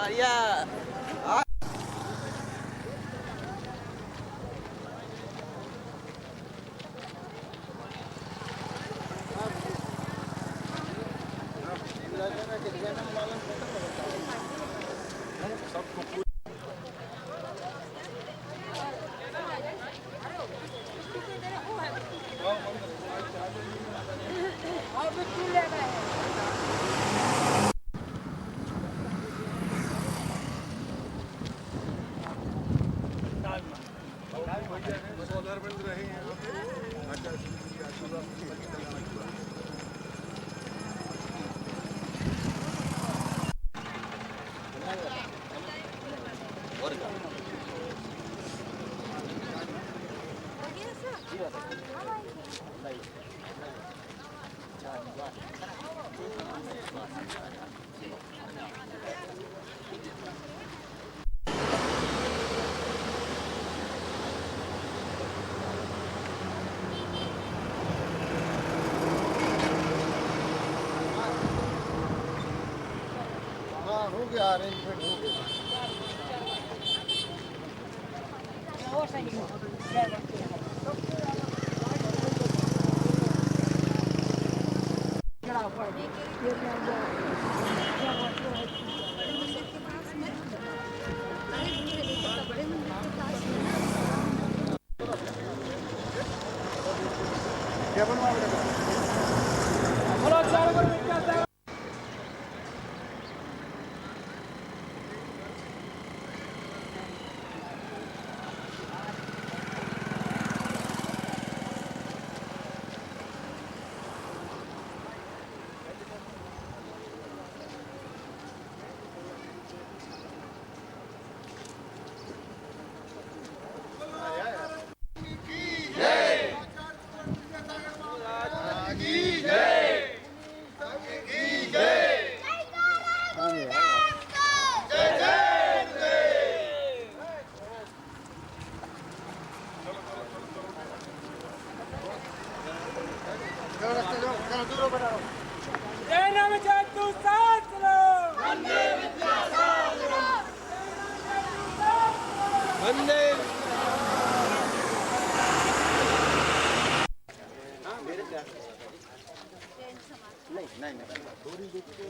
बढ़िया। हो गया अरेंजमेंट हो गया। क्या बनवा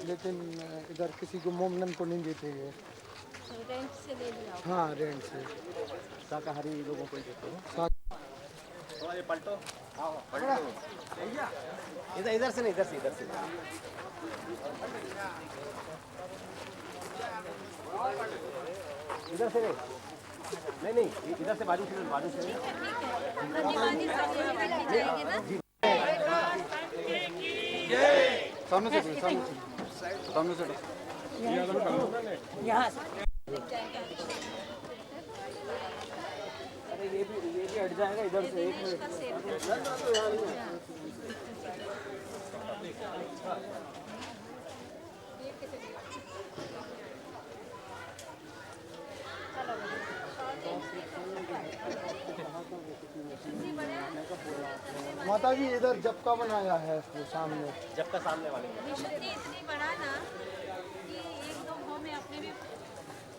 लेकिन इधर किसी को मोमलन को नहीं देते हैं। रेंट से ले लिया। हाँ रेंट से शाकाहारी लोगों को ही देते हैं। ये पलटो, आओ पलटो। इधर इधर से नहीं, इधर से इधर से। इधर से नहीं, नहीं इधर से बाजू से धन्यवाद। सामने से सामने से यहाँ अरे ये भी हट जाएगा इधर से। एक मिनट माता जी इधर जब का बनाया है वो सामने, जब का सामने वाले विशुद्धि इतनी बड़ा ना कि एक दो भाव में अपने भी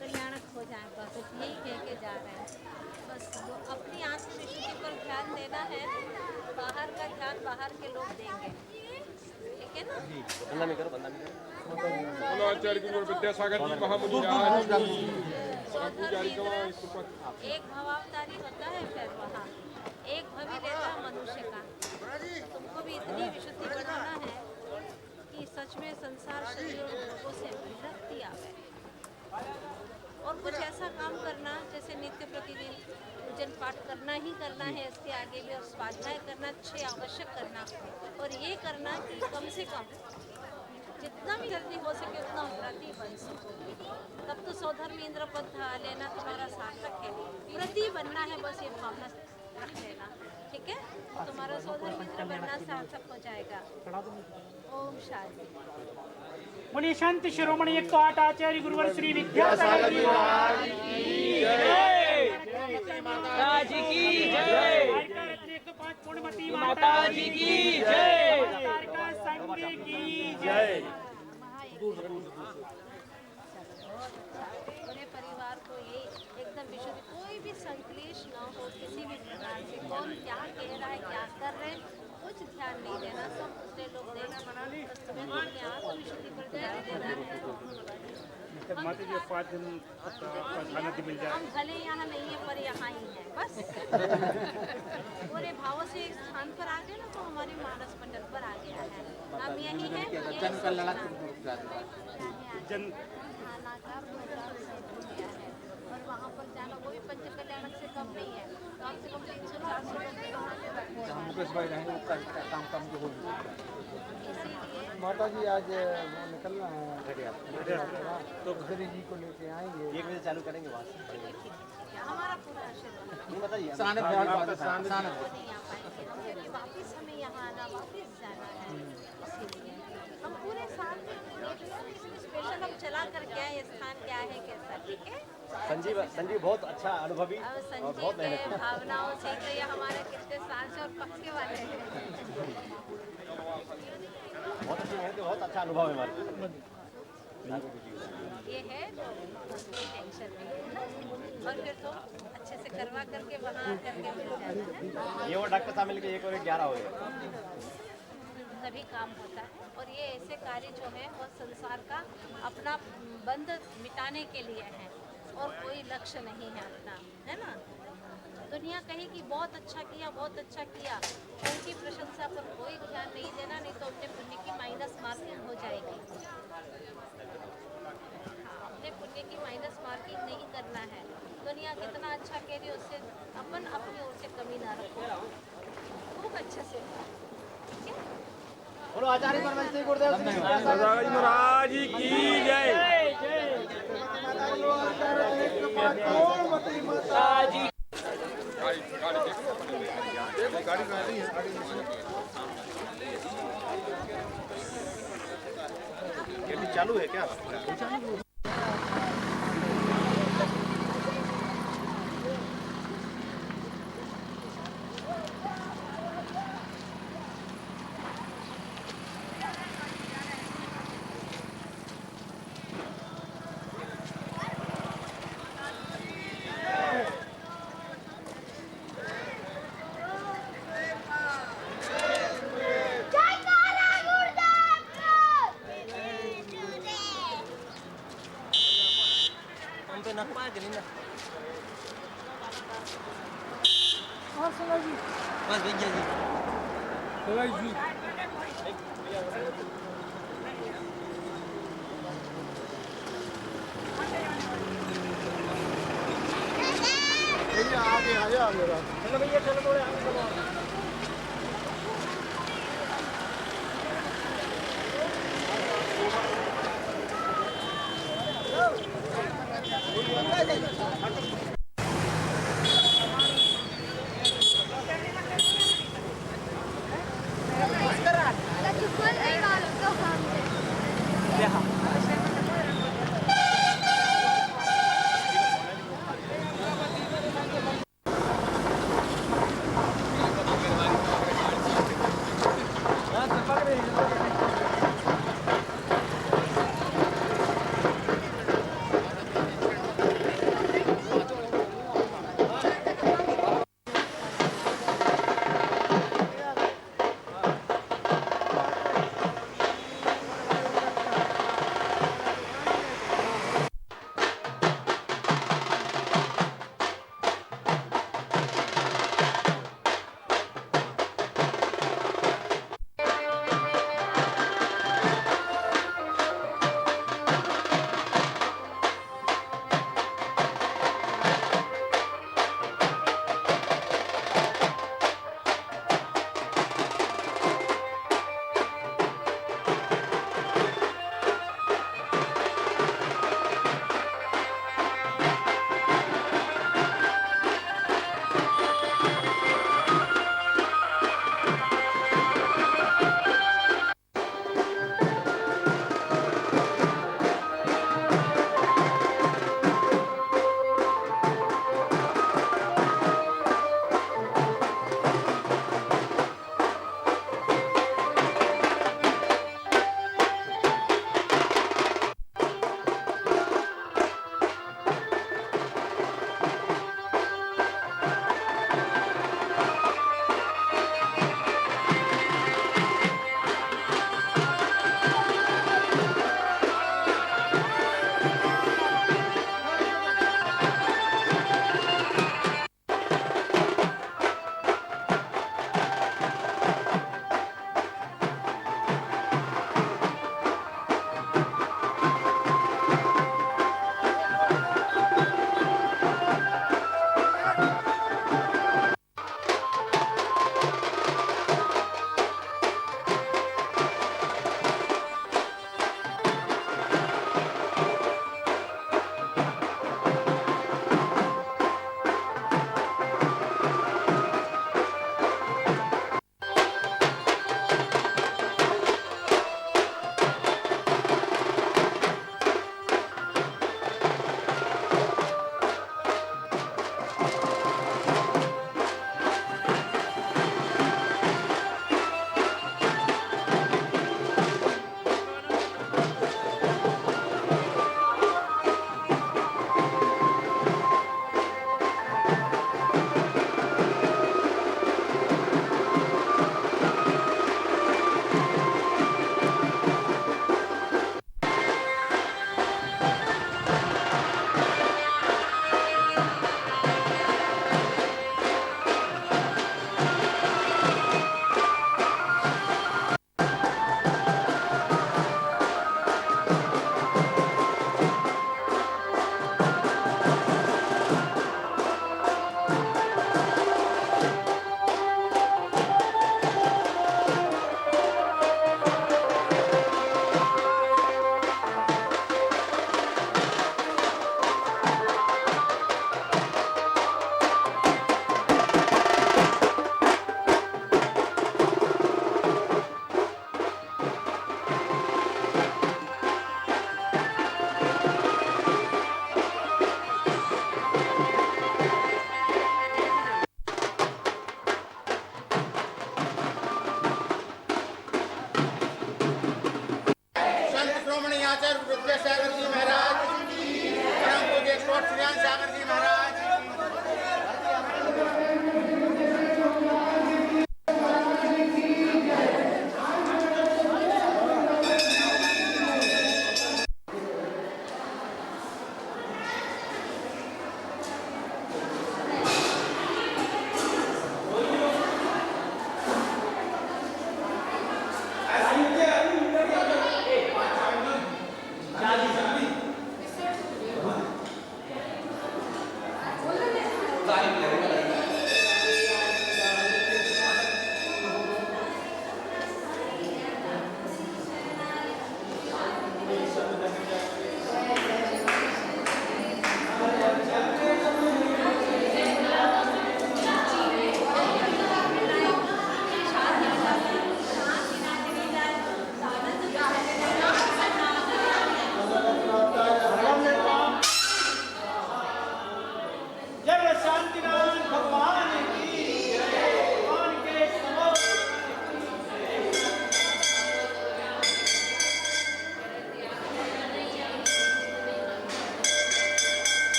कल्याणक हो जाए, बस यही कह के जा रहे हैं। बस वो अपनी आत्म विशुद्धि पर ध्यान देना है, बाहर का ध्यान बाहर के लोग देंगे, ठीक है ना। बंदा नहीं करो, बंदा नहीं करो। आचार्य गुरु विद्यासागर जी महामुनि एक भवावतारी होता है, फिर वहाँ एक भवि लेता है मनुष्य का। तुमको भी इतनी विशुद्धि बनाना है कि सच में संसार शरीर और भोगों से विरक्ति आवे, और कुछ ऐसा काम करना जैसे नित्य प्रतिदिन पूजन पाठ करना ही करना है, इसके आगे भी और स्वाध्याय करना 6 आवश्यक करना, और ये करना कि कम से कम जितना भी जल्दी हो सके उतना व्रती बन सको। तब तो स्वधर्म इंद्र पद लेना तुम्हारा सार्थक है। व्रती बनना है, बस ये भावना रख लेना, ठीक है। तुम्हारा स्वधर्म इंद्र बनना सार्थक हो जाएगा। ओम शांति। मुनि संत शिरोमणि 108 आचार्य गुरुवर श्री विद्यासागर जी महाराज की जय, माता जी की जय, 105 पूर्णमती माता जी की जय, संघ की जय। कोई संकलेश न हो किसी भी प्रकार से, कौन क्या कह रहा है क्या कर रहे हैं कुछ ध्यान नहीं देना, सब दूसरे लोग देना, बस तुम्हें तो अपने आत्मविशुद्धि पर ध्यान देना है। माता जी 5 दिन खाना मिल जाए। हम भले यहाँ नहीं है पर यहाँ ही है बस। पूरे भावों से एक स्थान पर आ गए ना तो हमारी मानस मंडल पर आ गया है, हम यही हैं, यही सोचना जन खाना का प्रोग्राम सेट हो गया है और वहाँ पर जाना वो भी पंच कल्याणक से कम नहीं है, कम से कम 300-400 लोग भी वहाँ पे बैठे हैं। मुकेश भाई रहेंगे उसका काम जो होगा। इसीलिए माता जी आज वो निकलना है तो खरी जी को लेके आएंगे। 1 बजे चालू करेंगे वहाँ से। हमारा पूरा आशीर्वाद नहीं बताइए वो नहीं आ पाएंगे हम, क्योंकि वापस हमें यहाँ आना वापस जाना है, इसीलिए हम पूरे साल में हमें देख रहे हैं, इसलिए स्पेशल हम चला कर क्या है स्थान क्या है कैसा, ठीक है। संजीव बहुत अच्छा अनुभवी अब और संजीव बहुत के मेहनती। भावनाओं से तो ये हमारे कितने साल से और पक्के वाले हैं। बहुत अच्छी मेहनत, बहुत अच्छा अनुभव है हमारे। ये है कोई टेंशन नहीं है ना, और फिर तो अच्छे से करवा करके वहाँ करके मिल जाता है, ये वो डॉक्टर साहब मिलकर 1 और 11 हो गए। तभी काम होता है। और ये ऐसे कार्य जो है वो संसार का अपना बंध मिटाने के लिए है और कोई लक्ष्य नहीं है अपना, है ना। दुनिया कहेगी बहुत अच्छा किया बहुत अच्छा किया, उनकी प्रशंसा पर कोई ध्यान नहीं देना, नहीं तो अपने पुण्य की माइनस मार्किंग हो जाएगी। अपने पुण्य की माइनस मार्किंग नहीं करना है। दुनिया कितना अच्छा कह रही है उससे अपन अपनी ओर से कमी ना रखो, खूब अच्छे से, ठीक है। बोलो आचार्य परमहंस श्री गुरुदेव श्री महाराज की जय। गाड़ी चालू है क्या? बस भैया जी आगे आगे चलो भैया चलो थोड़े आगे चलो।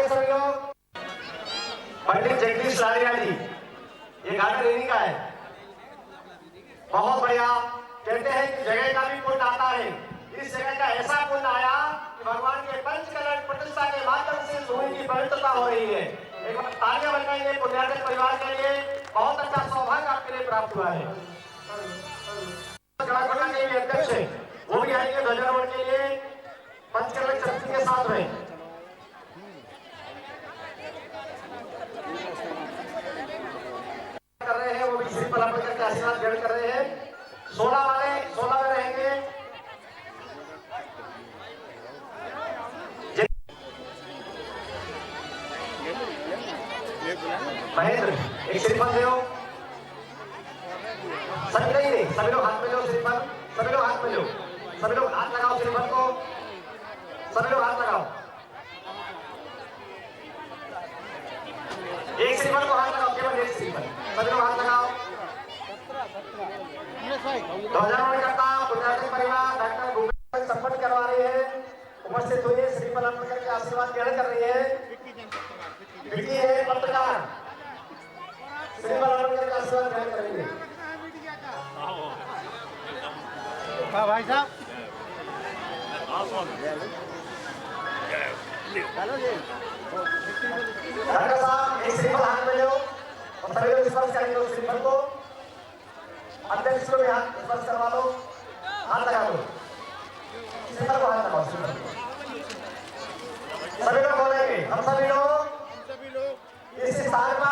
आइए सभी लोग। पंडित जगदीश लालिया जी, ये गाना रेनी का है, बहुत बढ़िया। कहते हैं कि जगह का भी पुण्य आता है। इस जगह का ऐसा पुण्य आया कि भगवान के पंचकलश प्रतिष्ठा के माध्यम से भूमि की पवित्रता हो रही है। एक बार तालियां बजाइए पुण्यार्जन परिवार के लिए। बहुत अच्छा सौभाग्य आपके लिए प्राप्त हुआ है। गणाकोटा के भी अध्यक्ष है, वो भी आएंगे ध्वजारोहण के लिए पंचकलश शक्ति के साथ में। कर रहे हैं वो भी श्री पलम करके आशीर्वाद ग्रहण कर रहे हैं। 16 वाले 16 में रहेंगे। महेंद्र एक श्रीफल दो। सभी नहीं, सभी लोग हाथ में लो श्रीफल, सभी लोग हाथ में लो, सभी लोग हाथ लगाओ श्रीफल को, सभी लोग हाथ लगाओ। एक श्रीफल को हाथ लगाओ, केवल एक श्रीफल, सभी लोग हाथ लगाओ। 2019 करता पुण्यार्जन परिवार डॉक्टर भूपेश संपन्न करवा रही है। उपस्थित हुए श्रीफल अर्पण करके आशीर्वाद ग्रहण कर रही है। विकी है पत्रकार, श्रीफल अर्पण करके आशीर्वाद ग्रहण करेंगे। हाँ भाई साहब, डॉक्टर साहब एक श्रीफल हाथ में लो और सभी लोग स्पर्श करेंगे उस श्रीफल को। अध्यक्ष को भी हाथ स्पर्श करवा लो, हाथ लगा दो श्रीफल को, हाथ लगाओ श्रीफल को। सभी लोग बोलेंगे, हम सभी लोग इस स्थान पर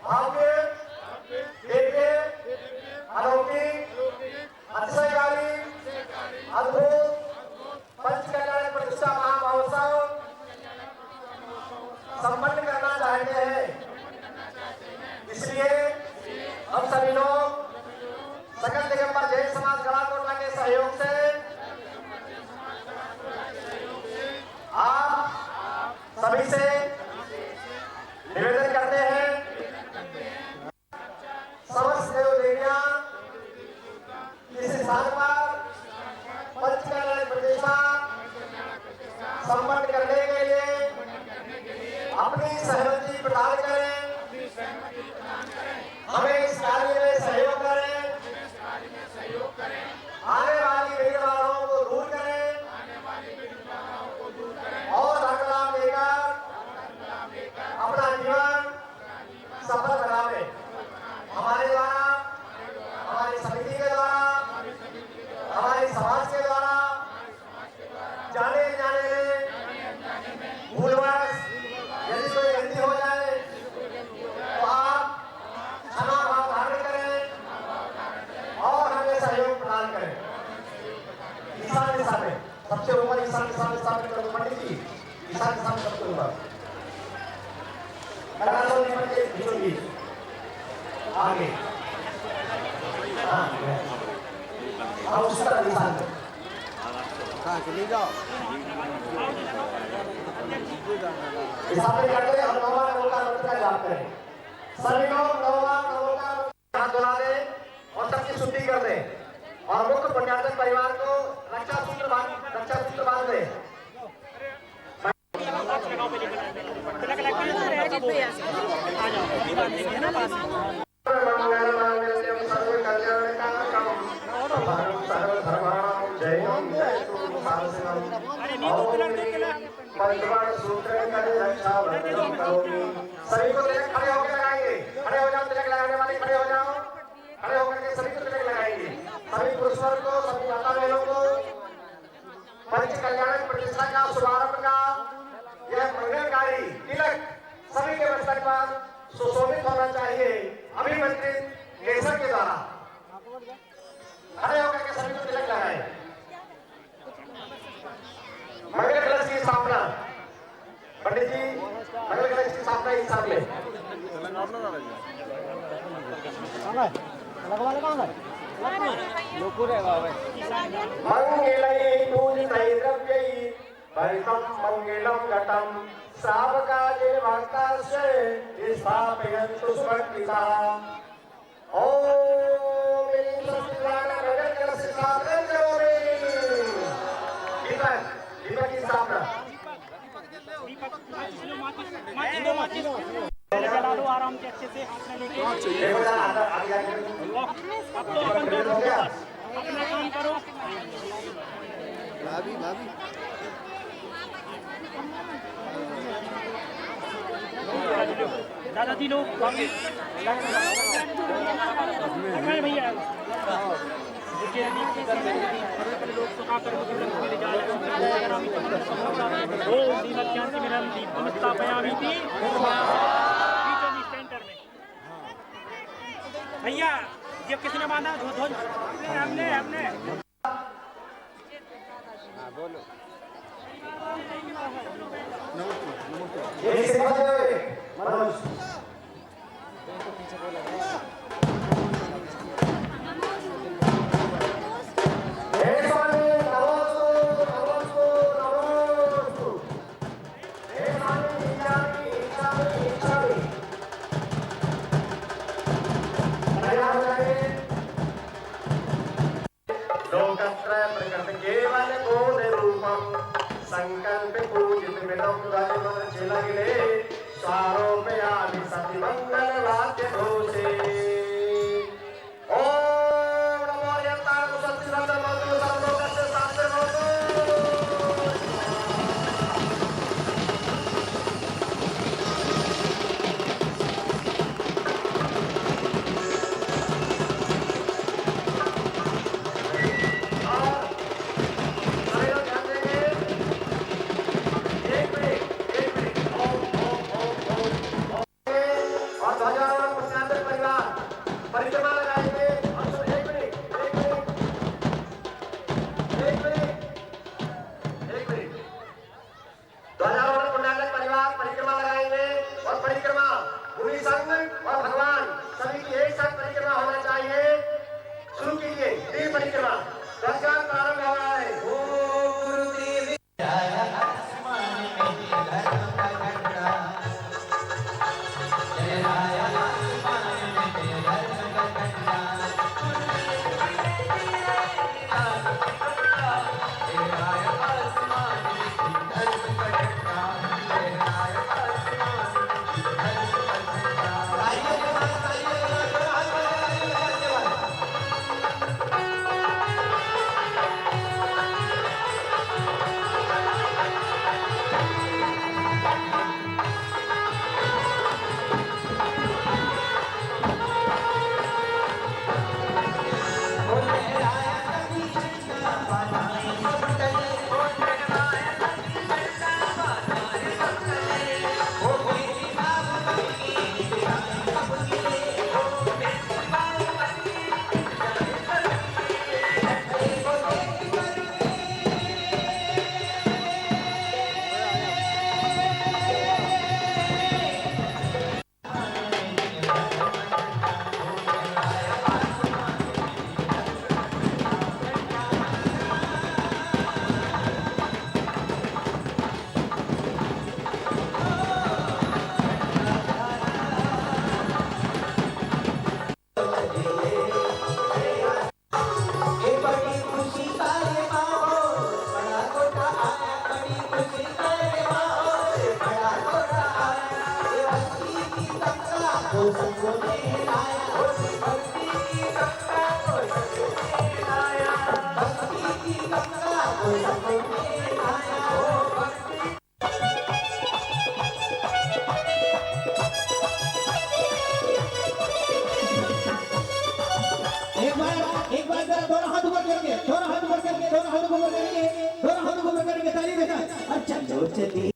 आपके अलौकिक अतिशयकारी अद्भुत पंचकल्याण प्रतिष्ठा महामहोत्सव संपन्न करना चाहते हैं। इसलिए हम सभी लोग सकल दिगंबर जैन समाज गणाकोटा के सहयोग से आप सभी से निवेदन करते हैं, समस्त देव देवियां इस स्थान पर पंचकल्याण प्रतिष्ठा संपन्न करने के लिए अपनी सहमति प्रदान करें, हमें इस कार्य में सहयोग करें, आने वाली विघ्नबाधाओं को दूर करें और अगला लेकर अपना जीवन सफल बनावे। हमारे द्वारा, हमारी समिति के द्वारा, हमारे समाज के द्वारा जाने जाने में भूलवश यदि कोई गलती हो जाए तो आप क्षमा भाव धारण करें और हमें सहयोग प्रदान करें। ईशान दिशा में सबसे ऊपर, ईशान दिशा में स्थापित कर दो पंडित जी, ईशान दिशा में सबसे ऊपर आगे। हाँ उस तरह निशान दो। हाँ चले जाओ। स्थापित करके हम नौवा नौका मंत्र का जाप करें। सभी लोग नौवा नौका हाथ धुला दें और सबकी शुद्धि कर दें और मुख्य पुण्यार्जन परिवार को रक्षा सूत्र बांध दें। सभी को तिलक खड़े होकर लगाएंगे, खड़े हो जाओ, तिलक लगाने वाले खड़े हो जाओ, खड़े होकर के सभी को तिलक लगाएंगे। सभी पुरुषों को, सभी माता बहनों को पंच कल्याण प्रतिष्ठा का शुभारंभ का यह मंगलकारी तिलक सभी के मस्तक पर सुशोभित होना चाहिए। अभिमंत्रित केसर के द्वारा खड़े होकर के सभी को तिलक लगाए। मंगल कलश की स्थापना, पंडित जी मंगल कलश की स्थापना इस सामने। मंगलई पूजितै द्रव्यै परितं मंगलं घटं श्रावकाले भक्तस्य स्थापयन्तु सुभक्तितः। ओम मंगल कलश की स्थापना करो रे। दीपक की स्थापना जला लो आराम से अच्छे से हाथ में लेके। देखो जरा आगे आगे अब तो अपन दोनों को बस अपना काम करो। दादाजी लोग भैया भैया ये किसने बांधा? हमने हमने ये से मनोज केवल बोध रूपम संकल्प पूजित विनम्र चिला गिले स्वारोपयामि सति मंगल वाद्य घोषे ओम नमो यंतार सच्चिदानंद मंगल सर्वलोकस्य शास्त्र भवतु। परिक्रमा लगाएंगे एक मिनट ध्वजारोहण पुण्यात्मक परिवार परिक्रमा लगाएंगे और परिक्रमा मुनि संघ और भगवान सभी की एक साथ परिक्रमा होना चाहिए। शुरू कीजिए तीन परिक्रमा ध्वजा प्रारंभ हो रहा है। ओम गुरुदेव एक बार जरा दोनों हाथ ऊपर करके ताली देना। अच्छा चलो चलिए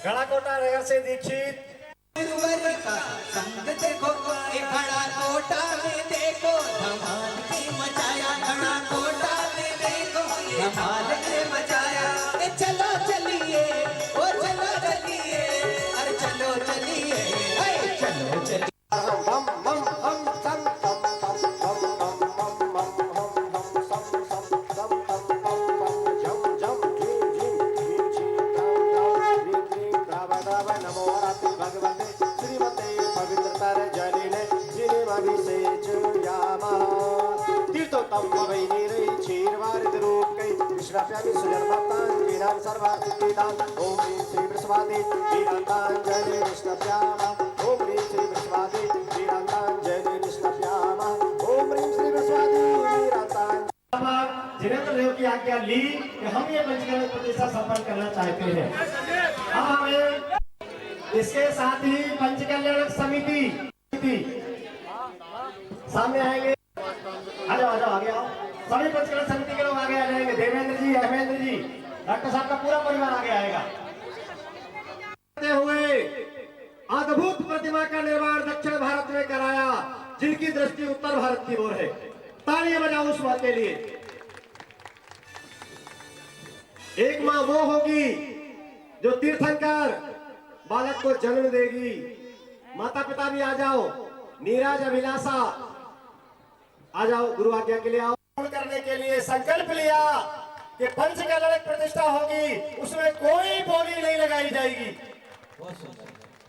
गणाकोटा नगर से दीक्षित संग देखो खड़ा कोटा में देखो धमाल की मचाया खड़ा कोटा में देखो धमाल के मचाया चलो चलिए ओ चलो चलिए अरे चलो चलिए कृष्णाभिषेचयामः तीर्थोत्तम भवै निरै क्षीरवारितरूपकै कृष्णाभ्यामि सुजन्मताञ्जलिनां सर्वासिद्धिदां ॐ ह्रीं श्री वृषभादे वीरान्ताञ्जलि कृष्णाभ्यामः ॐ ह्रीं श्री वृषभादे वीरान्ताञ्जलि कृष्णाभ्यामः ॐ ह्रीं श्री वृषभादे वीरान्ताञ्जलि। जिनेन्द्र देव की आज्ञा ली कि हम ये पंचकर्म प्रतिष्ठा संपन्न करना चाहते हैं। अब हमें इसके साथ ही पंचकल्याणक समिति सामने आएंगे। आ जाओ आगे आओ। सभी पंचकल्याण समिति के लोग आगे आ जाएंगे। देवेंद्र जी, अहमेंद्र जी, डॉक्टर साहब का पूरा परिवार आगे आएगा। हुए अद्भुत प्रतिमा का निर्माण दक्षिण भारत में कराया, जिनकी दृष्टि उत्तर भारत की ओर है। तालियां बजाओ उस बात के लिए। एक मां वो होगी जो तीर्थंकर बालक को जन्म देगी। माता पिता भी आ जाओ। नीरज, अभिलाषा आ जाओ, गुरु आज्ञा के लिए आओ। करने के लिए संकल्प लिया कि पंचकल्याणक प्रतिष्ठा होगी, उसमें कोई बोली नहीं लगाई जाएगी।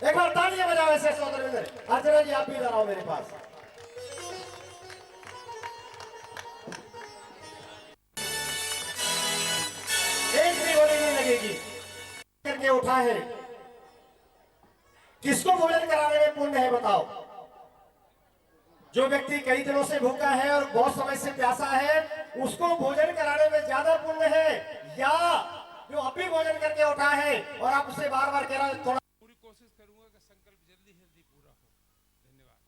एक बार तालियां बजाओ ऐसे सौदर। अर्चना जी आप भी इधर आओ मेरे पास। एक भी बोली नहीं लगेगी। करके उठा है, किसको भोजन कराने में पुण्य है बताओ? जो व्यक्ति कई दिनों से भूखा है और बहुत समय से प्यासा है, उसको भोजन कराने में ज्यादा पुण्य है, या जो अभी भोजन करके उठा है और आप उससे बार बार कह रहे हैं थोड़ा। पूरी कोशिश करूंगा कि संकल्प जल्दी जल्दी पूरा हो। धन्यवाद।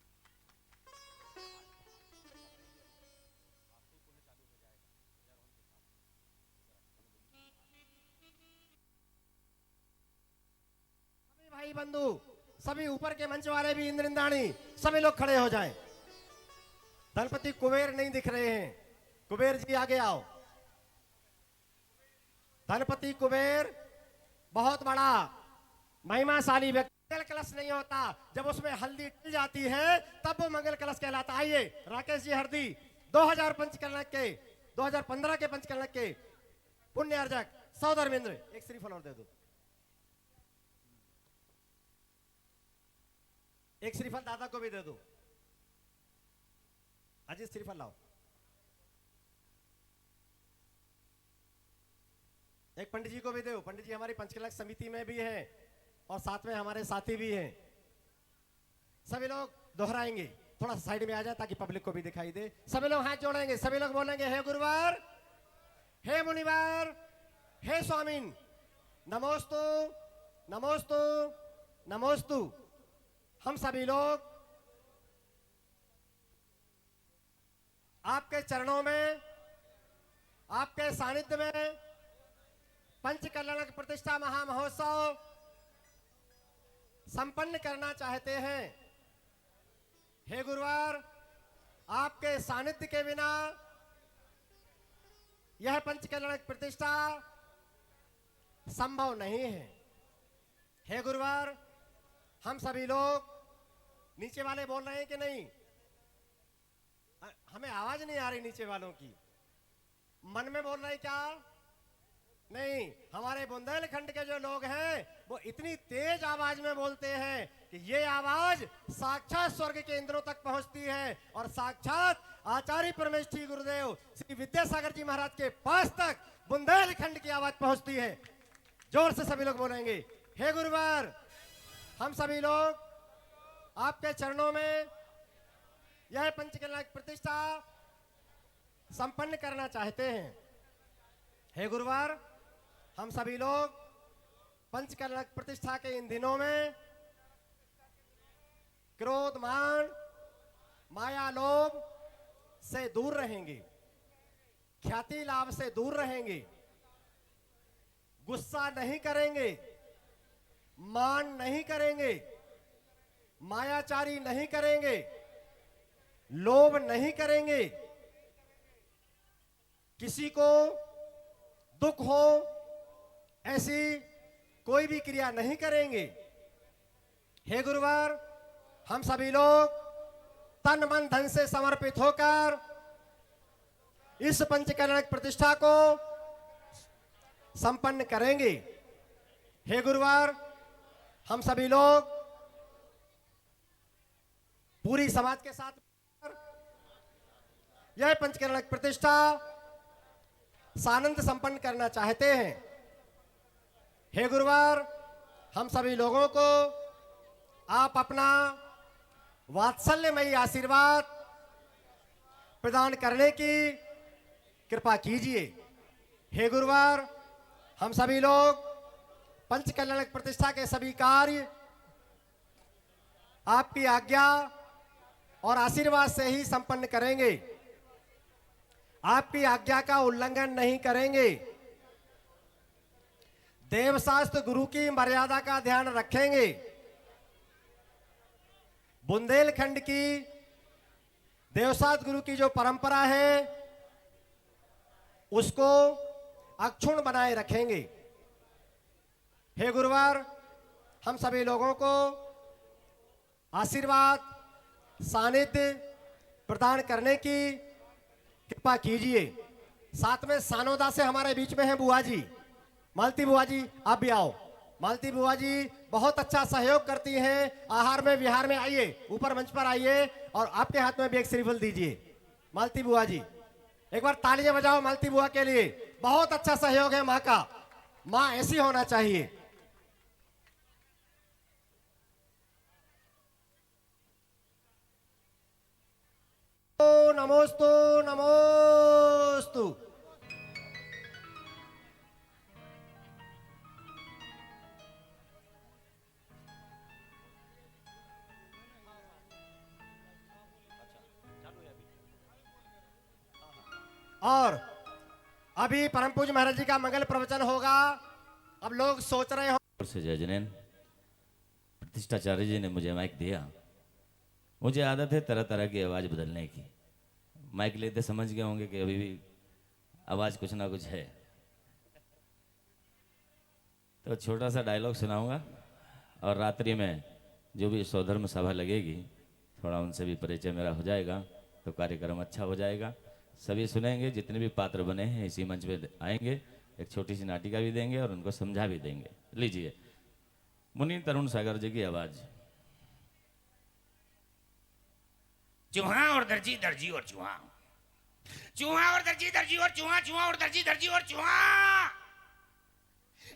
भाई बंधु, सभी ऊपर के मंच वाले भी, इंद्रिंदाणी, सभी लोग खड़े हो जाएं। धनपति कुबेर नहीं दिख रहे हैं। कुबेर जी आगे आओ। धनपति कुबेर बहुत बड़ा महिमाशाली व्यक्ति। मंगल कलश नहीं होता, जब उसमें हल्दी डल जाती है तब वो मंगल कलश कहलाता। आइए राकेश जी, हरदी 2000 पंचकल्याणक के 2015 के पंचकल्याणक के पुण्य अर्जक सौधर्मेंद्र, एक श्रीफल और दे दो। एक श्रीफल दादा को भी दे दो। अजीत श्रीफल लाओ। एक पंडित जी को भी दो। पंडित जी हमारी पंचकल्याणक समिति में भी हैं और साथ में हमारे साथी भी हैं। सभी लोग दोहराएंगे। थोड़ा साइड में आ जाए ताकि पब्लिक को भी दिखाई दे। सभी लोग हाथ जोड़ेंगे। सभी लोग बोलेंगे, हे गुरुवार, हे मुनिवार, हे स्वामीन, नमोस्तु नमोस्तु नमोस्तु। हम सभी लोग आपके चरणों में, आपके सानिध्य में पंचकल्याणक प्रतिष्ठा महामहोत्सव संपन्न करना चाहते हैं। हे गुरुवार, आपके सानिध्य के बिना यह पंचकल्याणक प्रतिष्ठा संभव नहीं है। हे गुरुवार, हम सभी लोग, नीचे वाले बोल रहे हैं कि नहीं? हमें आवाज नहीं आ रही नीचे वालों की। मन में बोल रहे क्या? नहीं। हमारे बुंदेलखंड के जो लोग हैं वो इतनी तेज आवाज में बोलते हैं कि ये आवाज साक्षात स्वर्ग के इंद्रों तक पहुंचती है और साक्षात आचार्य परमेष्ठी गुरुदेव श्री विद्यासागर जी महाराज के पास तक बुंदेलखंड की आवाज पहुंचती है। जोर से सभी लोग बोलेंगे, हे गुरुवार, हम सभी लोग आपके चरणों में यह पंचकल्याणक प्रतिष्ठा संपन्न करना चाहते हैं। हे गुरुवार, हम सभी लोग पंचकल्याणक प्रतिष्ठा के इन दिनों में क्रोध, मान, माया, लोभ से दूर रहेंगे, ख्याति लाभ से दूर रहेंगे, गुस्सा नहीं करेंगे, मान नहीं करेंगे, मायाचारी नहीं करेंगे, लोभ नहीं करेंगे, किसी को दुख हो ऐसी कोई भी क्रिया नहीं करेंगे। हे गुरुवार, हम सभी लोग तन मन धन से समर्पित होकर इस पंचकल्याणक प्रतिष्ठा को संपन्न करेंगे। हे गुरुवार, हम सभी लोग पूरी समाज के साथ यह पंचकल्याणक प्रतिष्ठा सानंद संपन्न करना चाहते हैं। हे गुरुवार, हम सभी लोगों को आप अपना वात्सल्यमयी आशीर्वाद प्रदान करने की कृपा कीजिए। हे गुरुवार, हम सभी लोग पंचकल्याणक प्रतिष्ठा के सभी कार्य आपकी आज्ञा और आशीर्वाद से ही संपन्न करेंगे। आपकी आज्ञा का उल्लंघन नहीं करेंगे। देवशास्त्र गुरु की मर्यादा का ध्यान रखेंगे। बुंदेलखंड की देवशास्त्र गुरु की जो परंपरा है उसको अक्षुण्ण बनाए रखेंगे। हे गुरुवार, हम सभी लोगों को आशीर्वाद सानिध्य प्रदान करने की कृपा कीजिए। साथ में सानोदा से हमारे बीच में है बुआ जी, मालती बुआ जी, आप भी आओ। मालती बुआ जी बहुत अच्छा सहयोग करती हैं आहार में विहार में। आइए ऊपर मंच पर आइए और आपके हाथ में भी एक श्रीफल दीजिए। मालती बुआ जी, एक बार तालियां बजाओ मालती बुआ के लिए। बहुत अच्छा सहयोग है माँ का। माँ ऐसी होना चाहिए। नमोस्तु नमोस्तु। और अभी परम पूज्य महाराज जी का मंगल प्रवचन होगा। अब लोग सोच रहे हो से जय जैन प्रतिष्ठाचार्य जी ने मुझे माइक दिया। मुझे आदत है तरह तरह की आवाज़ बदलने की। माइक लेते समझ गए होंगे कि अभी भी आवाज़ कुछ ना कुछ है, तो छोटा सा डायलॉग सुनाऊंगा और रात्रि में जो भी स्वधर्म सभा लगेगी थोड़ा उनसे भी परिचय मेरा हो जाएगा, तो कार्यक्रम अच्छा हो जाएगा। सभी सुनेंगे, जितने भी पात्र बने हैं इसी मंच पे आएंगे, एक छोटी सी नाटिका भी देंगे और उनको समझा भी देंगे। लीजिए मुनि तरुण सागर जी की आवाज़। चूहा और दर्जी, दर्जी और चूहा, चूहा और दर्जी, दर्जी और चूहा, चूहा और दर्जी, दर्जी और चूहा।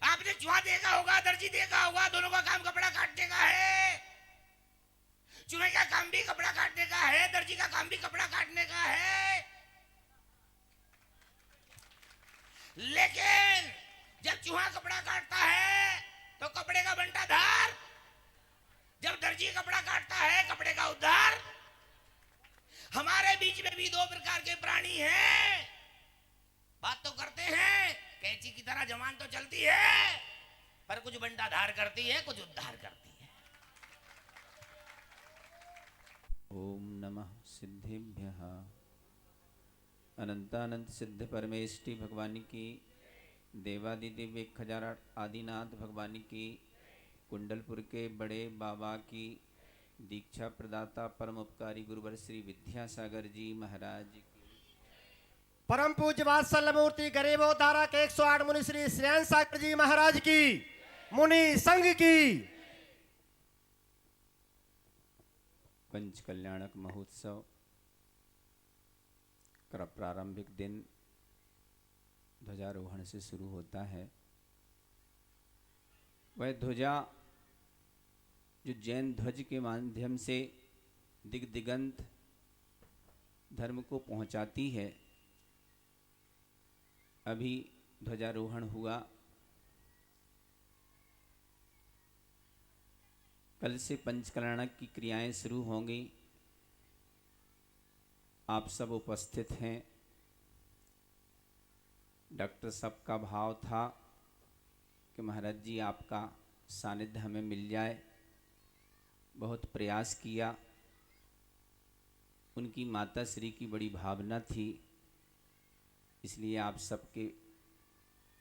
आपने चूहा देखा होगा, दर्जी देखा होगा, दोनों का काम कपड़ा काटने का है। चूहे का काम भी कपड़ा काटने का है, दर्जी का काम भी कपड़ा काटने का है। लेकिन जब चूहा कपड़ा काटता है तो कपड़े का बंटा धार, जब दर्जी कपड़ा काटता है कपड़े का उद्धार। हमारे बीच में भी दो प्रकार के प्राणी हैं। बात तो करते हैं, कैंची की तरह जमान तो चलती है, पर कुछ बंटा धार करती है, कुछ उद्धार करती है। ओम नमः सिद्धिभ्यः। अनंतानंत सिद्ध परमेष्टि भगवान की, देवादिदेव 1008 आदिनाथ भगवान की, कुंडलपुर के बड़े बाबा की, दीक्षा प्रदाता परम उपकारी गुरुवर श्री विद्यासागर जी महाराज की, परम पूज्य वात्सल्य मूर्ति गरीबोद्धारक 108 मुनि श्री श्रेयन सागर जी महाराज की, मुनि संघ की। पंच कल्याणक महोत्सव का प्रारंभिक दिन ध्वजारोहण से शुरू होता है। वह ध्वजा जो जैन ध्वज के माध्यम से दिग दिगंत धर्म को पहुंचाती है। अभी ध्वजारोहण हुआ, कल से पंचकल्याणक की क्रियाएं शुरू होंगी। आप सब उपस्थित हैं। डॉक्टर साहब का भाव था कि महाराज जी आपका सानिध्य हमें मिल जाए। बहुत प्रयास किया, उनकी माता श्री की बड़ी भावना थी, इसलिए आप सबके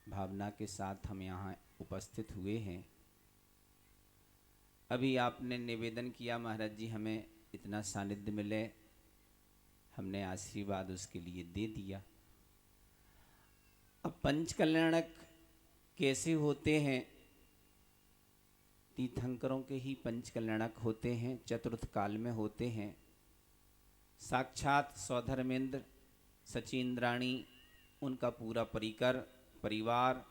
भावना के साथ हम यहाँ उपस्थित हुए हैं। अभी आपने निवेदन किया महाराज जी हमें इतना सानिध्य मिले, हमने आशीर्वाद उसके लिए दे दिया। अब पंच कल्याणक कैसे होते हैं? तीर्थंकरों के ही पंच कल्याणक होते हैं, चतुर्थ काल में होते हैं। साक्षात सौधर्मेंद्र सचिंद्राणी, उनका पूरा परिवार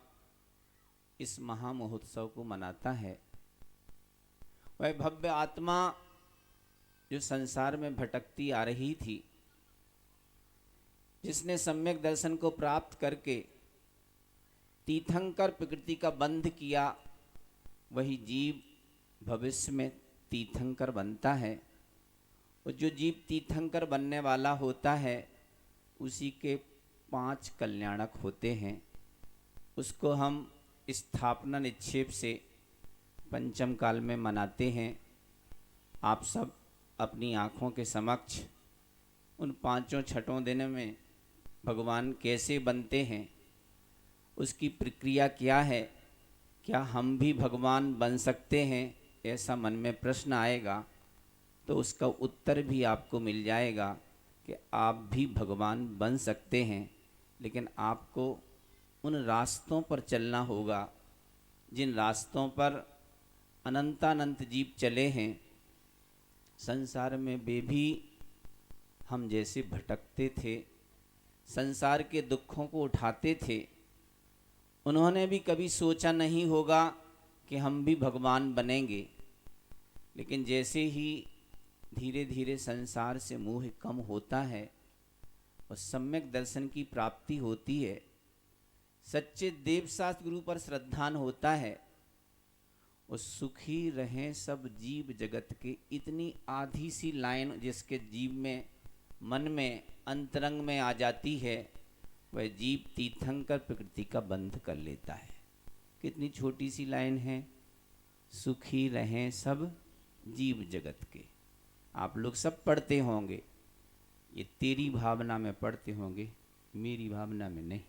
इस महामहोत्सव को मनाता है। वह भव्य आत्मा जो संसार में भटकती आ रही थी, जिसने सम्यक दर्शन को प्राप्त करके तीर्थंकर प्रकृति का बंध किया, वही जीव भविष्य में तीर्थंकर बनता है। और जो जीव तीर्थंकर बनने वाला होता है, उसी के 5 कल्याणक होते हैं। उसको हम स्थापना निक्षेप से पंचम काल में मनाते हैं। आप सब अपनी आँखों के समक्ष उन 5 छठों दिन में भगवान कैसे बनते हैं, उसकी प्रक्रिया क्या है, क्या हम भी भगवान बन सकते हैं, ऐसा मन में प्रश्न आएगा तो उसका उत्तर भी आपको मिल जाएगा कि आप भी भगवान बन सकते हैं। लेकिन आपको उन रास्तों पर चलना होगा जिन रास्तों पर अनंतानंत जीव चले हैं। संसार में वे भी हम जैसे भटकते थे, संसार के दुखों को उठाते थे। उन्होंने भी कभी सोचा नहीं होगा कि हम भी भगवान बनेंगे। लेकिन जैसे ही धीरे धीरे संसार से मोह कम होता है और सम्यक दर्शन की प्राप्ति होती है, सच्चे देवशास्त्र गुरु पर श्रद्धान होता है, और सुखी रहें सब जीव जगत के, इतनी आधी सी लाइन जिसके जीव में, मन में, अंतरंग में आ जाती है, वह जीव तीर्थंकर प्रकृति का बंध कर लेता है। कितनी छोटी सी लाइन है, सुखी रहें सब जीव जगत के। आप लोग सब पढ़ते होंगे, ये तेरी भावना में पढ़ते होंगे, मेरी भावना में नहीं।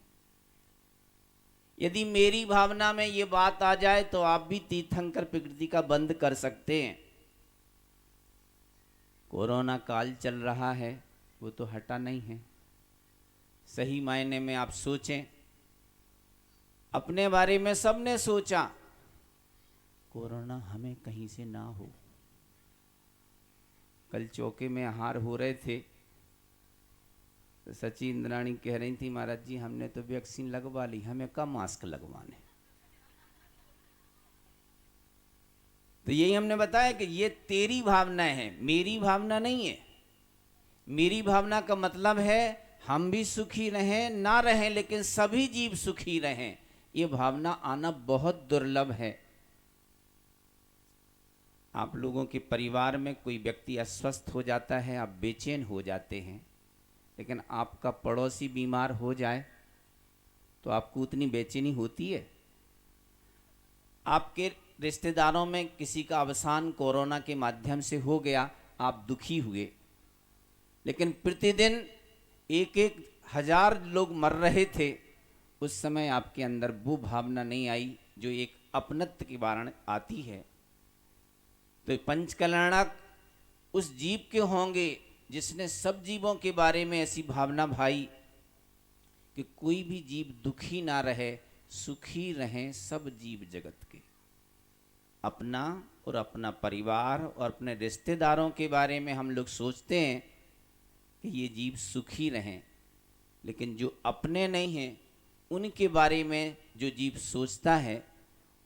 यदि मेरी भावना में ये बात आ जाए तो आप भी तीर्थंकर प्रकृति का बंद कर सकते हैं। कोरोना काल चल रहा है, वो तो हटा नहीं है। सही मायने में आप सोचें, अपने बारे में सबने सोचा कोरोना हमें कहीं से ना हो। कल चौके में आहार हो रहे थे तो सची इंद्राणी कह रही थी, महाराज जी हमने तो वैक्सीन लगवा ली, हमें कब मास्क लगवाने। तो यही हमने बताया कि ये तेरी भावना है, मेरी भावना नहीं है। मेरी भावना का मतलब है हम भी सुखी रहें ना रहें, लेकिन सभी जीव सुखी रहें। ये भावना आना बहुत दुर्लभ है। आप लोगों के परिवार में कोई व्यक्ति अस्वस्थ हो जाता है, आप बेचैन हो जाते हैं, लेकिन आपका पड़ोसी बीमार हो जाए तो आपको उतनी बेचैनी होती है। आपके रिश्तेदारों में किसी का अवसान कोरोना के माध्यम से हो गया, आप दुखी हुए, लेकिन प्रतिदिन 1-1 हजार लोग मर रहे थे। उस समय आपके अंदर वो भावना नहीं आई जो एक अपनत्व के कारण आती है। तो पंचकल्याणक उस जीव के होंगे जिसने सब जीवों के बारे में ऐसी भावना भाई कि कोई भी जीव दुखी ना रहे, सुखी रहें सब जीव जगत के। अपना और अपना परिवार और अपने रिश्तेदारों के बारे में हम लोग सोचते हैं कि ये जीव सुखी रहें, लेकिन जो अपने नहीं हैं उनके बारे में जो जीव सोचता है,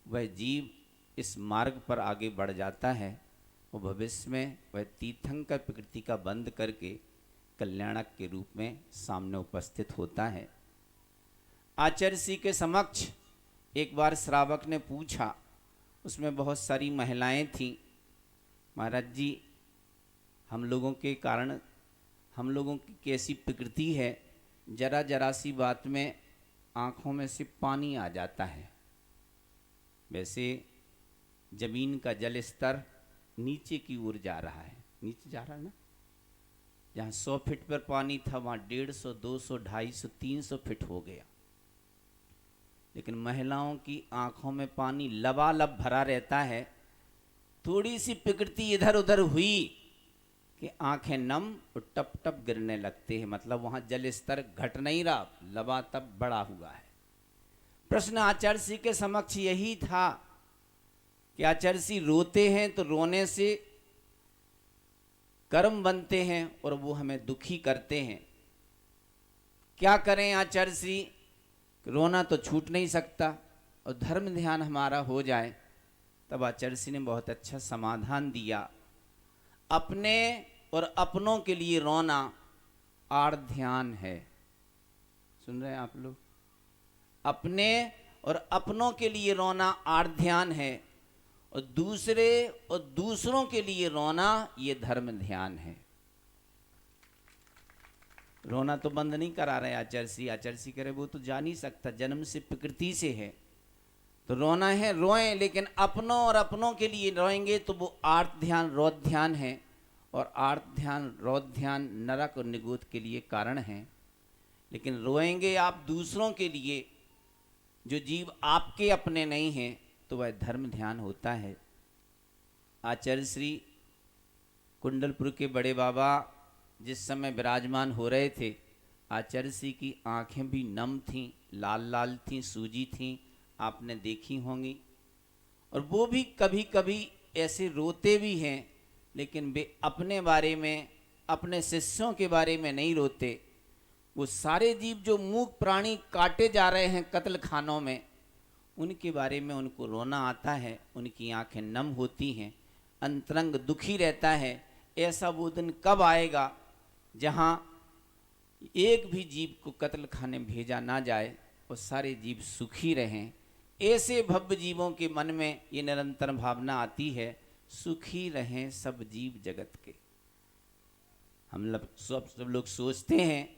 वह जीव इस मार्ग पर आगे बढ़ जाता है और भविष्य में वह तीर्थंकर प्रकृति का बंद करके कल्याणक के रूप में सामने उपस्थित होता है। आचार्य श्री के समक्ष एक बार श्रावक ने पूछा, उसमें बहुत सारी महिलाएं थीं, महाराज जी हम लोगों के कारण हम लोगों की कैसी प्रकृति है, जरा जरा सी बात में आँखों में से पानी आ जाता है। वैसे जमीन का जल स्तर नीचे की ओर जा रहा है, नीचे जा रहा है ना। जहाँ 100 फीट पर पानी था वहाँ 150, 200, 250, 300 फीट हो गया। लेकिन महिलाओं की आंखों में पानी लबालब भरा रहता है। थोड़ी सी प्रकृति इधर उधर हुई कि आंखें नम और टप टप गिरने लगते हैं, मतलब वहाँ जल स्तर घट नहीं रहा, लबालब बढ़ा हुआ है। प्रश्न आचार्य श्री के समक्ष यही था कि आचार्य श्री रोते हैं तो रोने से कर्म बनते हैं और वो हमें दुखी करते हैं। क्या करें आचार्य श्री, रोना तो छूट नहीं सकता और धर्म ध्यान हमारा हो जाए। तब आचार्य श्री ने बहुत अच्छा समाधान दिया। अपने और अपनों के लिए रोना आड़ ध्यान है। सुन रहे हैं आप लोग? अपने और अपनों के लिए रोना आड़ ध्यान है और दूसरे और दूसरों के लिए रोना ये धर्म ध्यान है। रोना तो बंद नहीं करा रहे आचार्य श्री। आचार्य श्री करे वो तो जा नहीं सकता, जन्म से प्रकृति से है, तो रोना है रोएं, लेकिन अपनों और अपनों के लिए रोएंगे तो वो आर्त ध्यान रौद ध्यान है, और आर्त ध्यान रौद ध्यान नरक और निगोद के लिए कारण है। लेकिन रोएंगे आप दूसरों के लिए, जो जीव आपके अपने नहीं हैं, तो वह धर्म ध्यान होता है। आचार्य श्री कुंडलपुर के बड़े बाबा जिस समय विराजमान हो रहे थे, आचार्य श्री की आंखें भी नम थीं, लाल लाल थीं, सूजी थीं, आपने देखी होंगी। और वो भी कभी कभी ऐसे रोते भी हैं, लेकिन वे अपने बारे में, अपने शिष्यों के बारे में नहीं रोते। वो सारे जीव जो मूक प्राणी काटे जा रहे हैं कत्ल खानों में, उनके बारे में उनको रोना आता है, उनकी आंखें नम होती हैं, अंतरंग दुखी रहता है। ऐसा वो दिन कब आएगा जहाँ एक भी जीव को कत्ल खाने भेजा ना जाए और सारे जीव सुखी रहें। ऐसे भव्य जीवों के मन में ये निरंतर भावना आती है, सुखी रहें सब जीव जगत के। हम लोग सब लोग सोचते हैं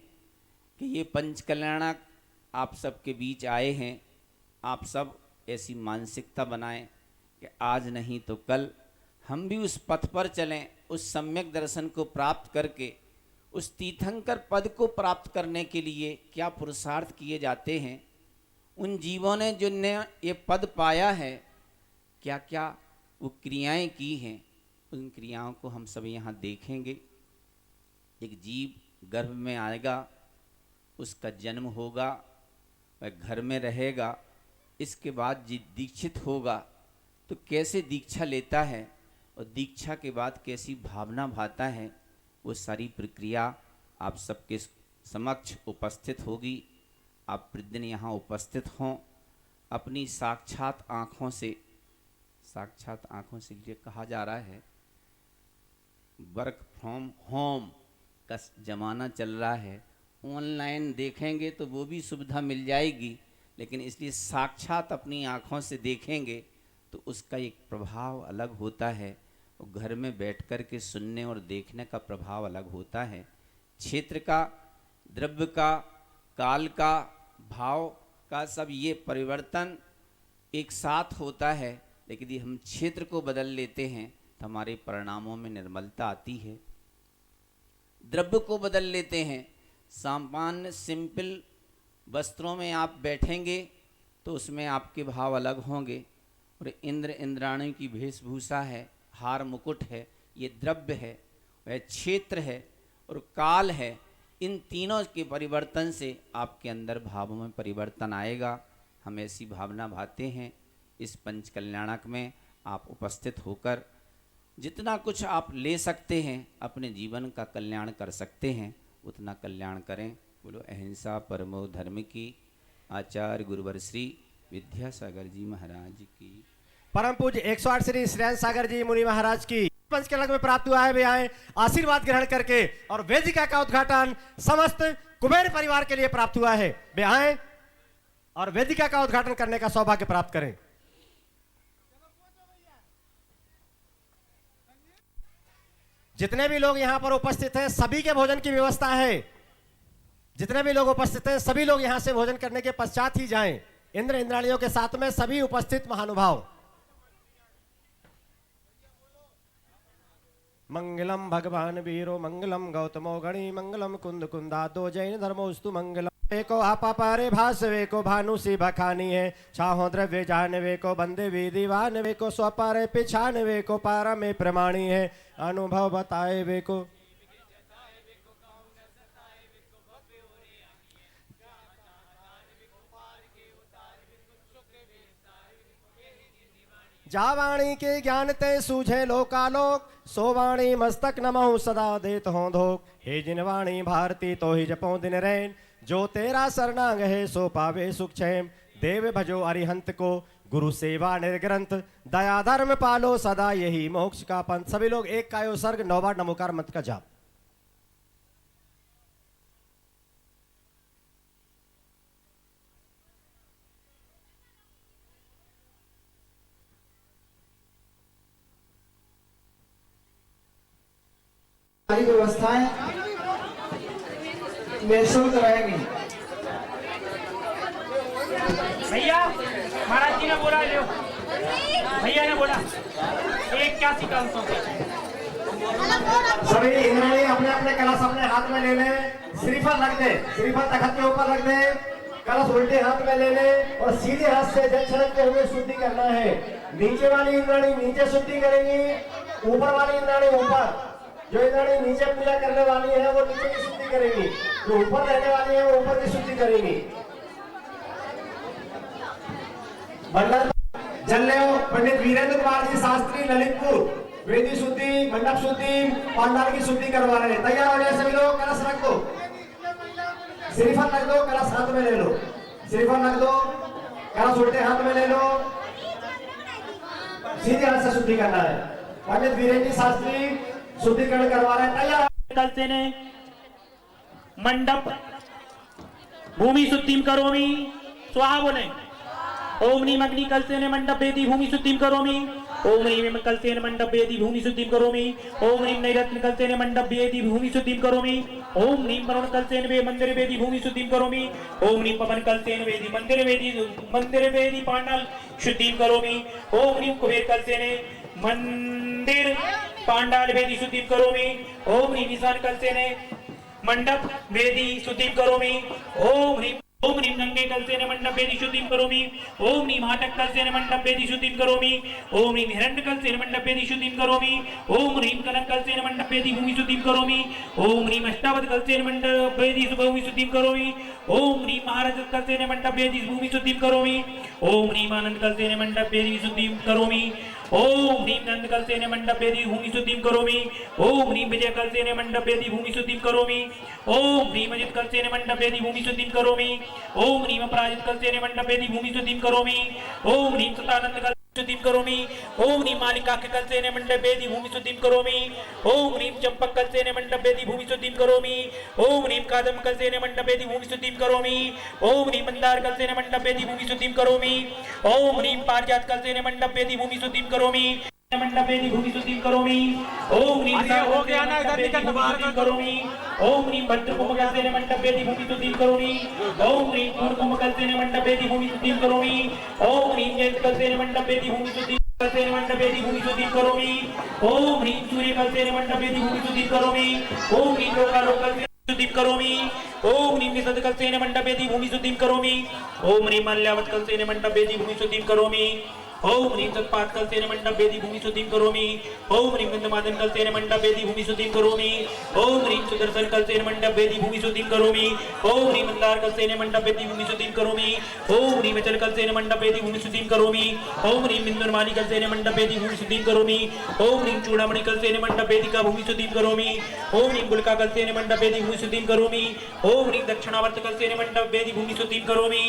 कि ये पंच कल्याणक आप सबके बीच आए हैं, आप सब ऐसी मानसिकता बनाएं कि आज नहीं तो कल हम भी उस पथ पर चलें, उस सम्यक दर्शन को प्राप्त करके उस तीर्थंकर पद को प्राप्त करने के लिए क्या पुरुषार्थ किए जाते हैं। उन जीवों ने जिनने ये पद पाया है, क्या क्या वो क्रियाएं की हैं, उन क्रियाओं को हम सब यहाँ देखेंगे। एक जीव गर्भ में आएगा, उसका जन्म होगा, वह घर में रहेगा, इसके बाद दीक्षित होगा तो कैसे दीक्षा लेता है और दीक्षा के बाद कैसी भावना भाता है, वो सारी प्रक्रिया आप सबके समक्ष उपस्थित होगी। आप प्रतिदिन यहाँ उपस्थित हों, अपनी साक्षात आँखों से ये कहा जा रहा है वर्क फ्रॉम होम का जमाना चल रहा है। ऑनलाइन देखेंगे तो वो भी सुविधा मिल जाएगी, लेकिन इसलिए साक्षात अपनी आँखों से देखेंगे तो उसका एक प्रभाव अलग होता है, और घर में बैठ कर के सुनने और देखने का प्रभाव अलग होता है। क्षेत्र का, द्रव्य का, काल का, भाव का सब ये परिवर्तन एक साथ होता है, लेकिन यदि हम क्षेत्र को बदल लेते हैं तो हमारे परिणामों में निर्मलता आती है। द्रव्य को बदल लेते हैं, सामान्य सिंपल वस्त्रों में आप बैठेंगे तो उसमें आपके भाव अलग होंगे, और इंद्र इंद्राणी की वेशभूषा है, हार मुकुट है, ये द्रव्य है, वह क्षेत्र है और काल है। इन तीनों के परिवर्तन से आपके अंदर भावों में परिवर्तन आएगा। हम ऐसी भावना भाते हैं। इस पंच कल्याणक में आप उपस्थित होकर जितना कुछ आप ले सकते हैं, अपने जीवन का कल्याण कर सकते हैं, उतना कल्याण करें। बोलो अहिंसा परमो धर्म की। आचार्य गुरुवर श्री विद्यासागर जी महाराज की। परम पूज्य 108 श्री श्रेयन सागर जी मुनि महाराज की पंचकलक में प्राप्त हुआ है। वे आए आशीर्वाद ग्रहण करके, और वेदिका का उद्घाटन समस्त कुबेर परिवार के लिए प्राप्त हुआ है। वे आए और वेदिका का उद्घाटन करने का सौभाग्य प्राप्त करें। जितने भी लोग यहाँ पर उपस्थित हैं, सभी के भोजन की व्यवस्था है। जितने भी लोग उपस्थित हैं, सभी लोग यहाँ से भोजन करने के पश्चात ही जाएं। इंद्र इंद्राणियों के साथ में सभी उपस्थित महानुभाव। मंगलम भगवान वीरो मंगलम गौतमो गणी मंगलम कुंद कुंदादो जैन धर्मोस्तु मंगलम। एको आपा पारे भास वे को भानु सी भखानी है, छाहो द्रव्य जान वे को बंदे विधिवान वे को स्वपारे पिछान वे को पारा में प्रमाणी है, अनुभव बताए वे को। जा वाणी के ज्ञान ते सूझे लोकालोक, सो वाणी मस्तक नमहु सदा देत हों धोक। हे जिन वाणी भारती तो ही जपो दिन रैन, जो तेरा शरणांग है सो पावे सुख क्षेम। देव भजो अरिहंत को गुरु सेवा निर्ग्रंथ। दया धर्म पालो सदा यही मोक्ष का पंथ। सभी लोग एक कायो सर्ग 9 बार नमोकार मंत्र का जाप। सारी व्यवस्थाएं निःशुल्क रहेंगी। भैया महाराज जी ने बोला लो, भैया ने बोला 81 अंशों से। सभी इंद्राणी अपने अपने कलश अपने हाथ में ले ले। श्रीफल रख दे, श्रीफल तखत के ऊपर रख दे। कलश उल्टे हाथ में ले ले और सीधे हाथ से जल छिड़कते हुए शुद्धि करना है। नीचे वाली इंद्राणी नीचे शुद्धि करेंगी, ऊपर वाली इंद्राणी ऊपर। जो इंद्राणी नीचे पूजा करने वाली है वो नीचे की शुद्धि करेंगी, जो ऊपर रहने वाली है वो ऊपर की शुद्धि करेंगी। मंडल जल ले पंडित वीरेंद्र कुमार जी शास्त्री ललितपुर वेदी शुद्धि, मंडप शुद्धि, पांडाल की शुद्धि करवा रहे हैं। तैयार हो जाए सभी लोग। कलश रख दो, श्रीफल रख दो, कलश हाथ में ले लो। श्रीफल रख दो, कलश उल्टे हाथ में ले लो। सीधे हाथ से शुद्धि करना है। पंडित वीरेंद्र जी शास्त्री शुद्धिकरण करवा रहे हैं। तैयार कल से ने मंडप भूमि शुद्धिम करोमि स्वाहा बोले। ओम नीम अग्नि कल से ने मंडप वेदी भूमि शुद्धिम करोमि। ओम नीम कल से ने मंडप वेदी भूमि शुद्धिम करोमि। ओम नीम नैरत्न कल से ने मंडप वेदी भूमि शुद्धिम करोमि। ओम नीम वरुण कल से ने मंदिर वेदी भूमि शुद्धिम करोमि। ओम नीम पवन कल से ने वेदी मंदिर वेदी पांडाल शुद्धिम करोमि। ओम नीम कुबेर कल से ने मंदिर पांडाल वेदी शुद्धिम करोमि। ओम ह्रीं ईशान कल से ने मंडप वेदी शुद्धिम करोमि। ओम ह्रीं गंगे कल से ने मंडप वेदी शुद्धिम करोमि। ओम ह्रीं हाटक कल से ने मंडप वेदी शुद्धिम करोमि। ओम ह्रीं हिरण्य कल से ने मंडप वेदी शुद्धिम करोमि। ओम ह्रीं कनक कल से ने मंडप वेदी भूमि शुद्धिम करोमि। ओम ह्रीं अष्टावध कल से ने मंडप वेदी भूमि शुद्धिम करोमि। ओम ह्रीं महाराज कल से ने मंडप वेदी भूमि शुद्धिम करोमि। ओम ह्रीं आनंद कल से ने मंडप वेदी शुद्धिम करोमि। ओम ह्रीं नंद कल से ने मंडप वेदी भूमि शुद्धिम करोमि। ओम ह्रीं विजय कल से ने मंडप वेदी भूमि शुद्धिम करोमि। ओम ह्रीं अजित कल से ने मंडप वेदी भूमि शुद्धिम करोमि। ओम ह्रीं अपराजित कल से ने मंडप वेदी भूमि शुद्धिम करोमि। ओम ह्रीं सतानंद कल शुद्धिम करोमि। ओम ह्रीं मालिका कल से ने मंडप वेदी भूमि शुद्धिम करोमि। ओम ह्रीं चंपक कल से ने मंडप वेदी भूमि शुद्धिम करोमि। ओम ह्रीं कादम कल से ने मंडप वेदी भूमि शुद्धिम करोमि। ओम ह्रीं मंदार कल से ने मंडप वेदी भूमि शुद्धिम करोमि। ओम ह्रीं पारिजात कल से ने मंडप वेदी भूमि शुद्धिम करोमि। मंडप वेदी भूमि शुद्धिम करोमि। ओम ह्रीं हो गया ना इधर निकल बाहर करोमि। ओम ह्रीं भद्र कुमकल से ने मंडप वेदी भूमि शुद्धिम करोमि। ओम ह्रीं पूर्ण कुमकल से ने मंडप वेदी भूमि शुद्धिम करोमि। ओम ह्रीं जयंत कल से ने मंडप वेदी भूमि शुद्धिम कल से ने मंडप वेदी भूमि शुद्धिम करोमि। ओम ह्रीं सूर्य कल से ने मंडप वेदी भूमि शुद्धिम करोमि। ओम ह्रीं लोकालोक कल से शुद्धिम करोमि। ओम ह्रीं निषद कल से ने मंडप वेदी भूमि शुद्धिम करोमि। ओम ह्रीं मल्यावत कल से ने मंडप वेदी भूमि शुद्धिम करोमि। ओम ह्रीं सत्पात कल से ने मंडप वेदी भूमि शुद्धिम करोमि। ओम ह्रीं गंधमादन कल से ने मंडप वेदी भूमि शुद्धिम करोमि। ओम ह्रीं सुदर्शन कल से ने मंडप वेदी भूमि शुद्धिम करोमि। ओम ह्रीं मंदार कल से ने मंडप वेदी भूमि शुद्धिम करोमि। ओम ह्रीं अचल कल से ने मंडप वेदी भूमि शुद्धिम करोमि। ओम ह्रीं बिंदुरमाली कल से ने मंडप वेदी भूमि शुद्धिम करोमि। ओम ह्रीं चूड़ामणि कल से ने मंडप वेदी का भूमि शुद्धिम करोमि। ओम ह्रीं गुलका कल से ने मंडप वेदी भूमि शुद्धिम करोमि। ओम ह्रीं दक्षिणावर्त कल से ने मंडप वेदी भूमि शुद्धिम करोमि।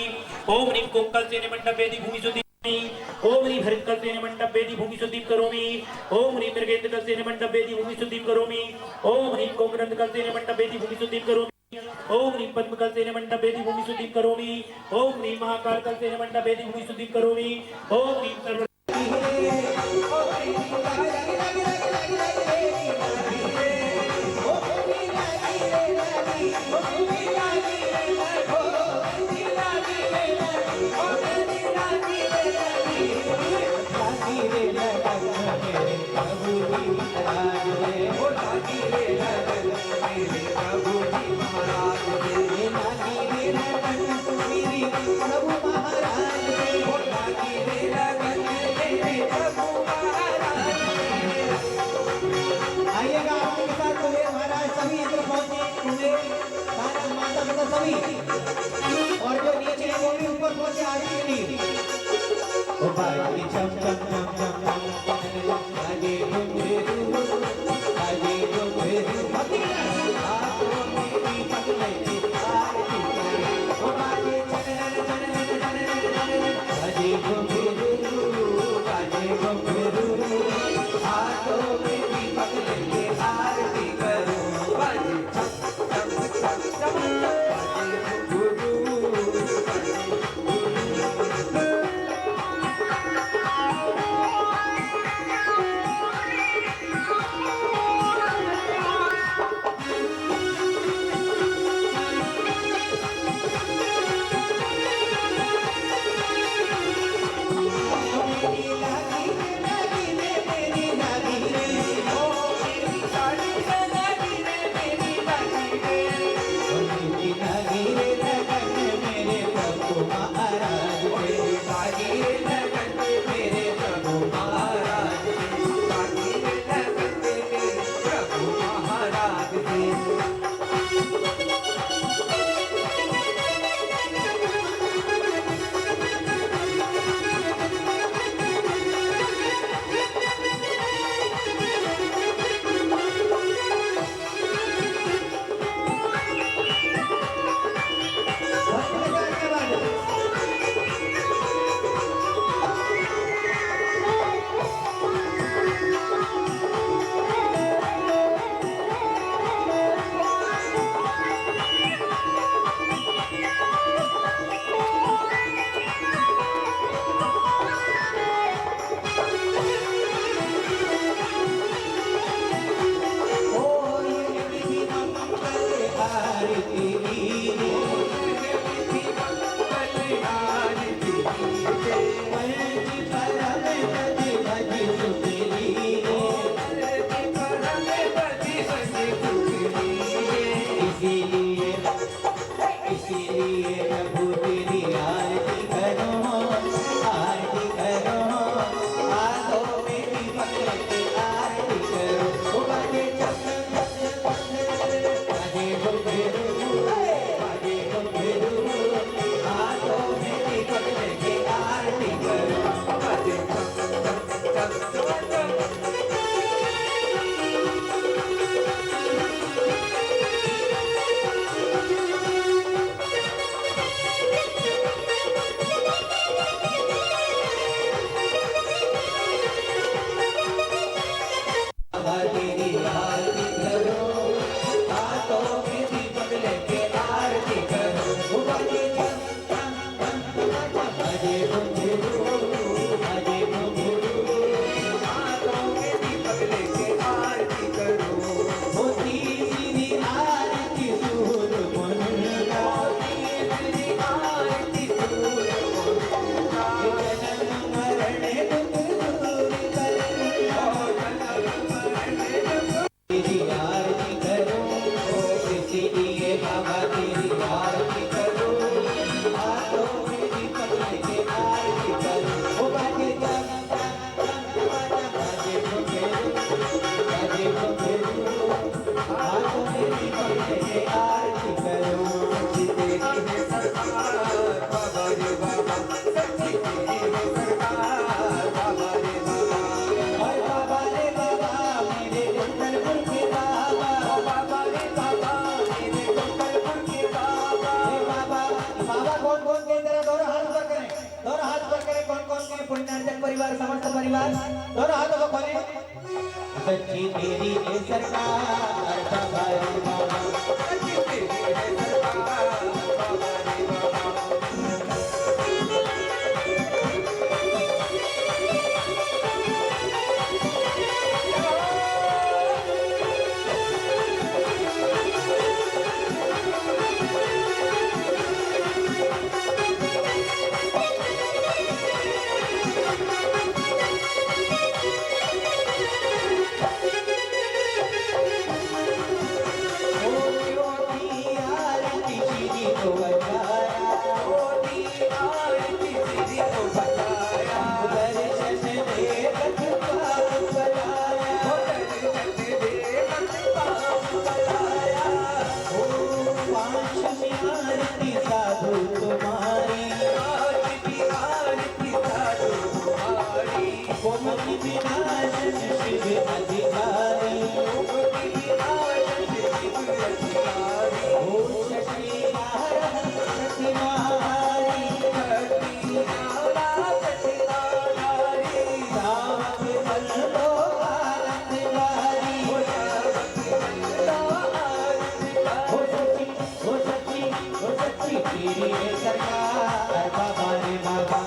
ओम ह्रीं कोक कल से ने मंडप वेदी भूमि शुद्धिम ओम ह्रीं हरित कल से ने मंडप वेदी भूमि शुद्धिम करोमि। ओम ह्रीं मृगेंद्र कल से ने मंडप वेदी भूमि शुद्धिम करोमि। ओम ह्रीं कोकनंद कल से ने मंडप वेदी भूमि शुद्धिम करोमि। ओम ह्रीं पद्म कल से ने मंडप वेदी भूमि शुद्धिम करोमि। ओम ह्रीं महाकाल कल से ने मंडप वेदी भूमि शुद्धिम करोमि। ओम ह्रीं सर्व आइएगा आपके साथ कुबेर महाराज सभी इधर पहुंचे। कुबेर सारा माता पिता सभी और जो नीचे है वो भी ऊपर पहुंचे आरती के लिए। ओ भाई चम चम चम चम चम आगे डूबे आगे डूबे मती आतो मेरी पगले आरती सच्ची तेरी है सरकार बाबा रे बाबा, सच्ची तेरी है सरकार बाबा रे बाबा।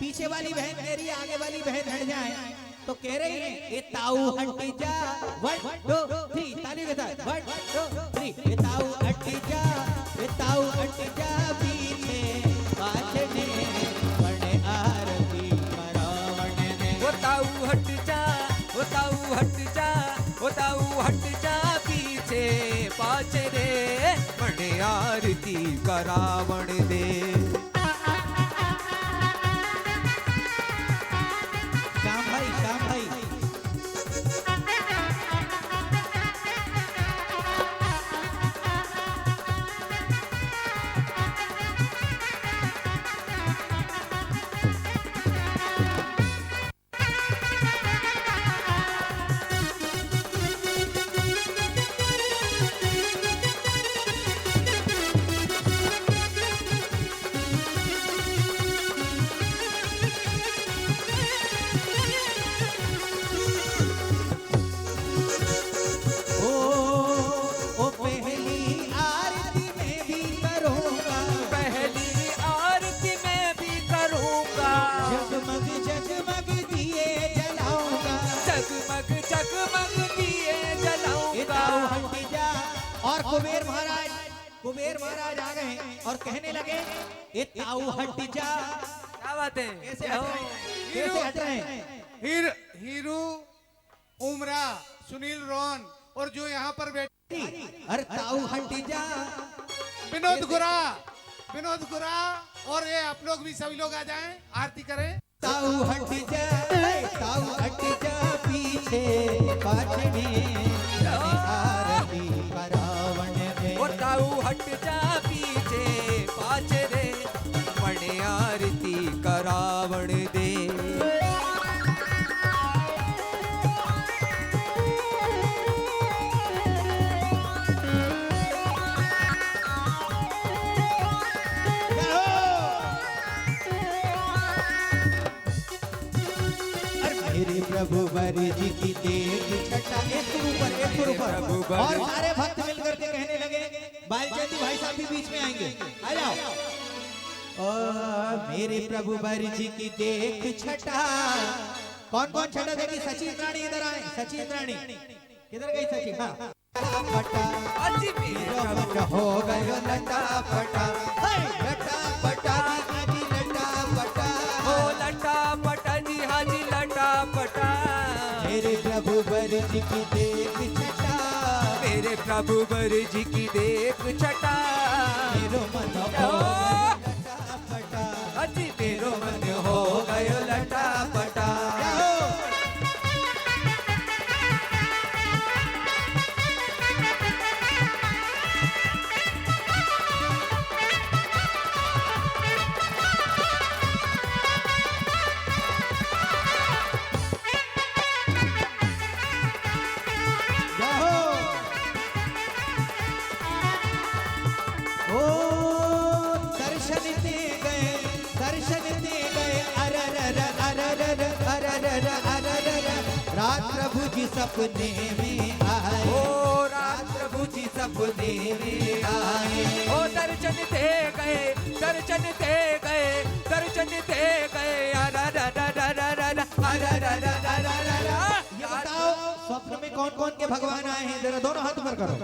पीछे वाली बहन मेरी आगे वाली बहन हट जाए तो कह रही है ये ताऊ हट जा 1 2 3 ताली के साथ 1 2 3 ये ताऊ हट जा ये ताऊ हट जा पीछे पाछने बड़े आरती करावण ने वो ताऊ हट जा वो ताऊ हट जा वो ताऊ हट जा पीछे पाछने बड़े आरती करावण दे। कुबेर महाराज आ गए और कहने लगे ए ताऊ हट जा। क्या बात है? कैसे हट रहे हैं? हीरू, उमरा, सुनील रोहन और जो यहाँ पर बैठे, अरे ताऊ हट जा। विनोद गुरा और ये आप लोग भी सभी लोग आ जाएं, आरती करें। ताऊ हट जा पीछे पाछड़ी आरती करावण में। ओ ताऊ हट जा पीछे पाछरे मणे आरती करावण दे। मेरे प्रभु वर जी की देख छटा। एक सुर ऊपर और सारे भक्त मिलकर के कहने लगे, बालचंदी भाई साहब भी बीच में आएंगे, आ जाओ। मेरे प्रभु वर जी की देख छटा। कौन कौन छटा देगी? सचिन रानी इधर आए। सचिन रानी किधर गई? सचिन हाँ। हो गयो लटा पटा, लटा पटा जी लटा पटा। ओ लटा पटा जी हाजी लटा पटा। मेरे प्रभु वर जी की देख छटा। मेरे प्रभु वर जी की देख छटा। मेरो मन हो लटा पटा। हाजी मेरो मन हो गयो लटा पटा। रात प्रभु जी सपने में आए। ओ रात प्रभु जी सपने में आए। ओ दर्शन दे गए, दर्शन दे गए, दर्शन दे गए। ये बताओ स्वप्न में कौन कौन के भगवान आए हैं? जरा दोनों हाथ ऊपर करो,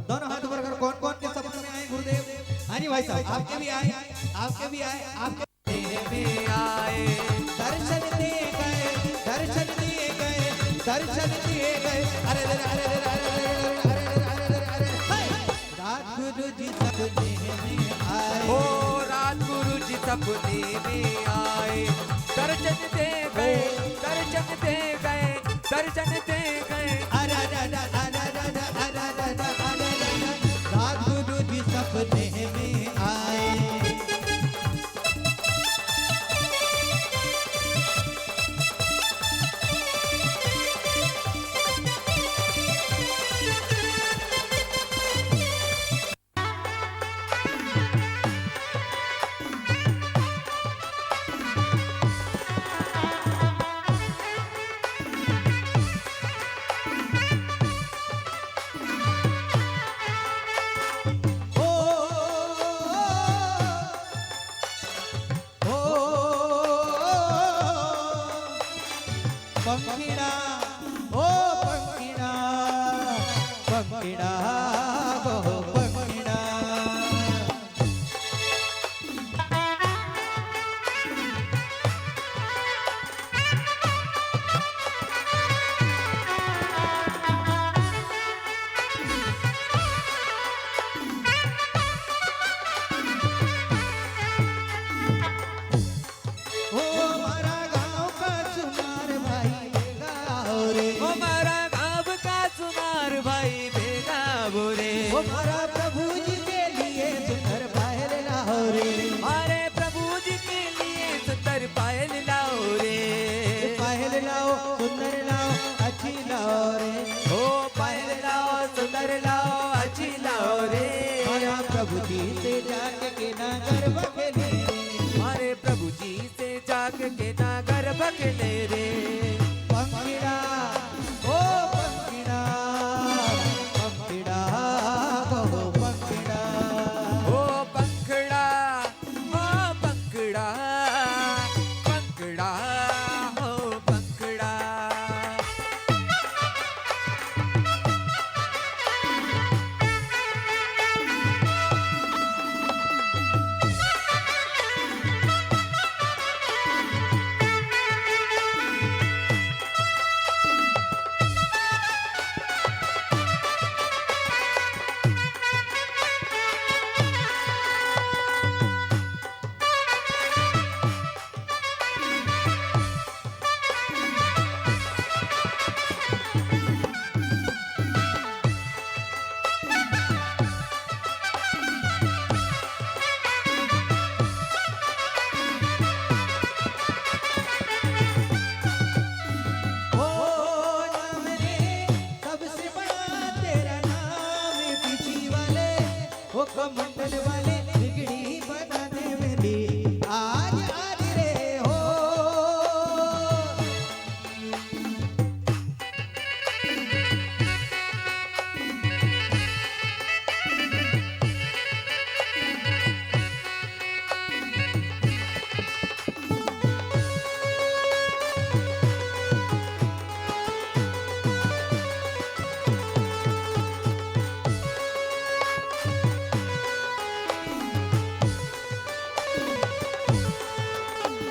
दोनों हाथ ऊपर करो। कौन कौन के सपने में आए गुरुदेव? हाँ जी भाई साहब, आपके भी आए, आपके भी आए, आपके में आए। दर्शन दे गए, दर्शन दिए गए, दर्शन दिए गए। अरे अरे अरे अरे अरे अरे अरे रात गुरु जी सपने में आए। ओ रात गुरु जी सपने में आए। दर्शन दे गए, दर्शन दे गए, दर्शन दे गए। अरे अरे अरे अरे अरे अरे रात गुरु जी सपने में आए। पंखीड़ा ओ पंखीड़ा, पंखीड़ा ओ पंखीड़ा। हमारा प्रभु जी के लिए सुंदर पायल लाओ रे। हमारे प्रभु जी के लिए सुंदर पायल लाओ रे। पायल लाओ, सुंदर लाओ, अच्छी लाओ रे। ओ पायल लाओ, सुंदर लाओ, अच्छी लाओ रे। हमारा प्रभु जी से जाके के ना गर्भ खेले रे। हमारे प्रभु जी से जाके के ना गर्भ खेले रे। पंखीड़ा ओ पंखीड़ा, पंखीड़ा ओ पंखीड़ा। ओ पंखड़ा, ओ पंखड़ा, पंखड़ा, ओ पंखड़ा।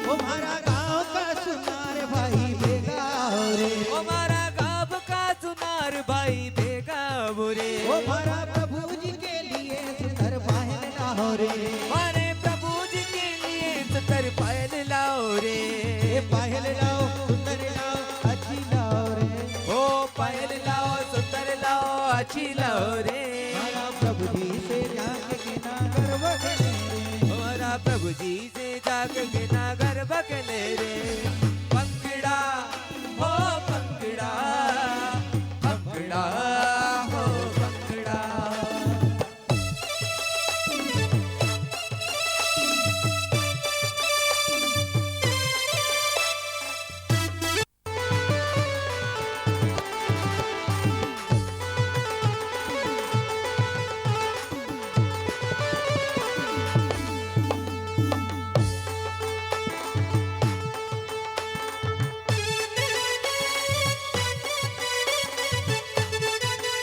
ओ मारा गाँव का सुनार भाई बेगा हो रे, हमारा गाँव का सुनार भाई बेगा हो रे, ओ मारा प्रभु जी के लिए सुंदर पायल ना हो रे, हमारे प्रभु जी के लिए सुंदर पायल लाओ रे, ये पायल लाओ सुंदर लाओ अच्छी लाओ रे, ओ पायल लाओ सुंदर लाओ अच्छी लाओ रे, मारा प्रभु जी से जाके के ना गर्व करे रे, हमारा प्रभु जी से जाकर के ना गर्भ ले रे, पंखड़ा हो पंखड़ा, पंखड़ा हो पंखड़ा।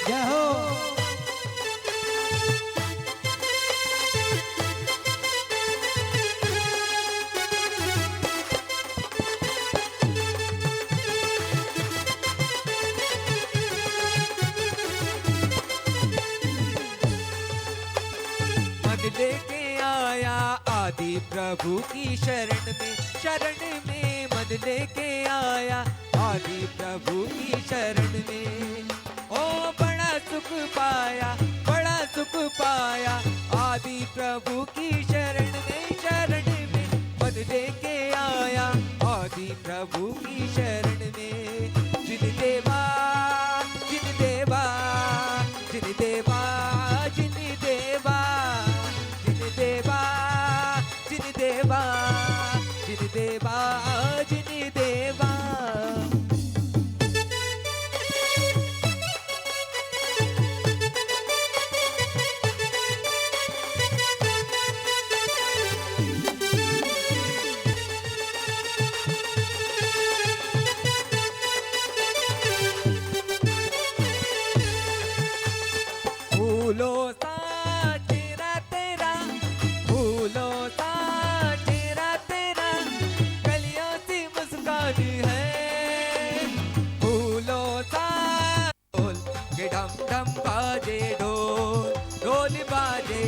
जाओ मन लेके आया आदि प्रभु की शरण में मन लेके आया आदि प्रभु की शरण में, ओ बड़ा सुख पाया आदि प्रभु की शरण में मन लेके आया आदि प्रभु की शरण में, जिन देवा जिन देवा जिन देवा जिन देवा जिन देवा जिन देवा जिन देवा जिन देवा। फूलों सा चेहरा तेरा, फूलों सा चेहरा तेरा, कलियों सी मुस्कान है, फूलों सा ढोल के डम डम बाजे ढोल, ढोल बाजे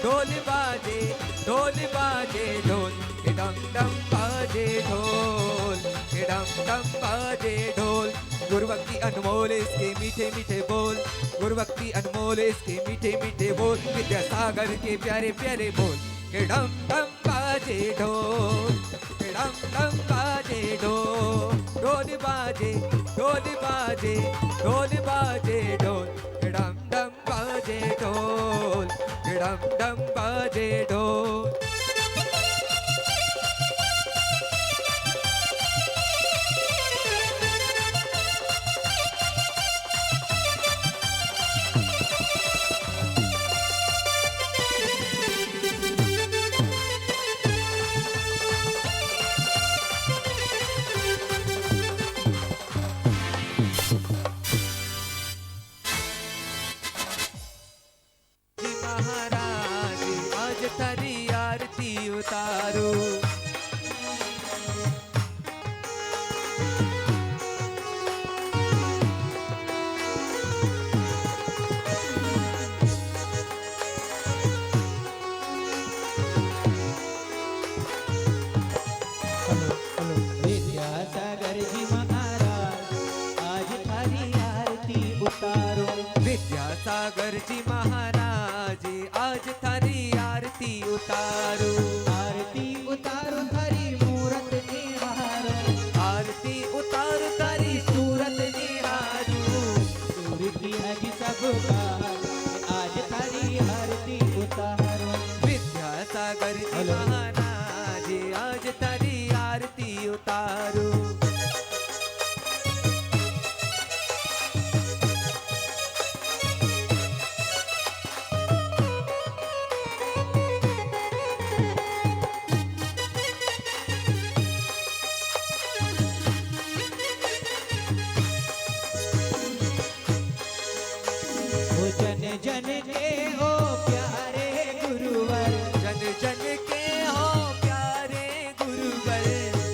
ढोल बाजे ढोल बाजे ढोल के डम डम बाजे ढोल के डम डम बाजे ढोल। गुरुभक्ति अनमोल इसके मीठे मीठे बोल, गुरुभक्ति अनमोल इसके मीठे मीठे बोल, विद्यासागर के प्यारे प्यारे बोल के डम डम बाजे ढोल के डम डम बाजे ढोल, ढोल बाजे ढोल बाजे ढोल बाजे ढोल के डम डम बाजे ढोल के डम डम बाजे ढोल। महाराज आज तारी आरती उतारो, विद्यासागर जी महाराज आज थारी आरती उतारो, विद्यासागर जी महाराज आज थारी आरती उतारो, आरती उतारो थारी मूरत निहारो, आरती उतारो तारी सूरत निहारो, सूरती अजी सबका आज थारी आरती उतारो, विद्यासागर जी महाराज आज तारी आरती उतारो। जन के हो प्यारे गुरुवर, जन जन के हो प्यारे गुरुवर,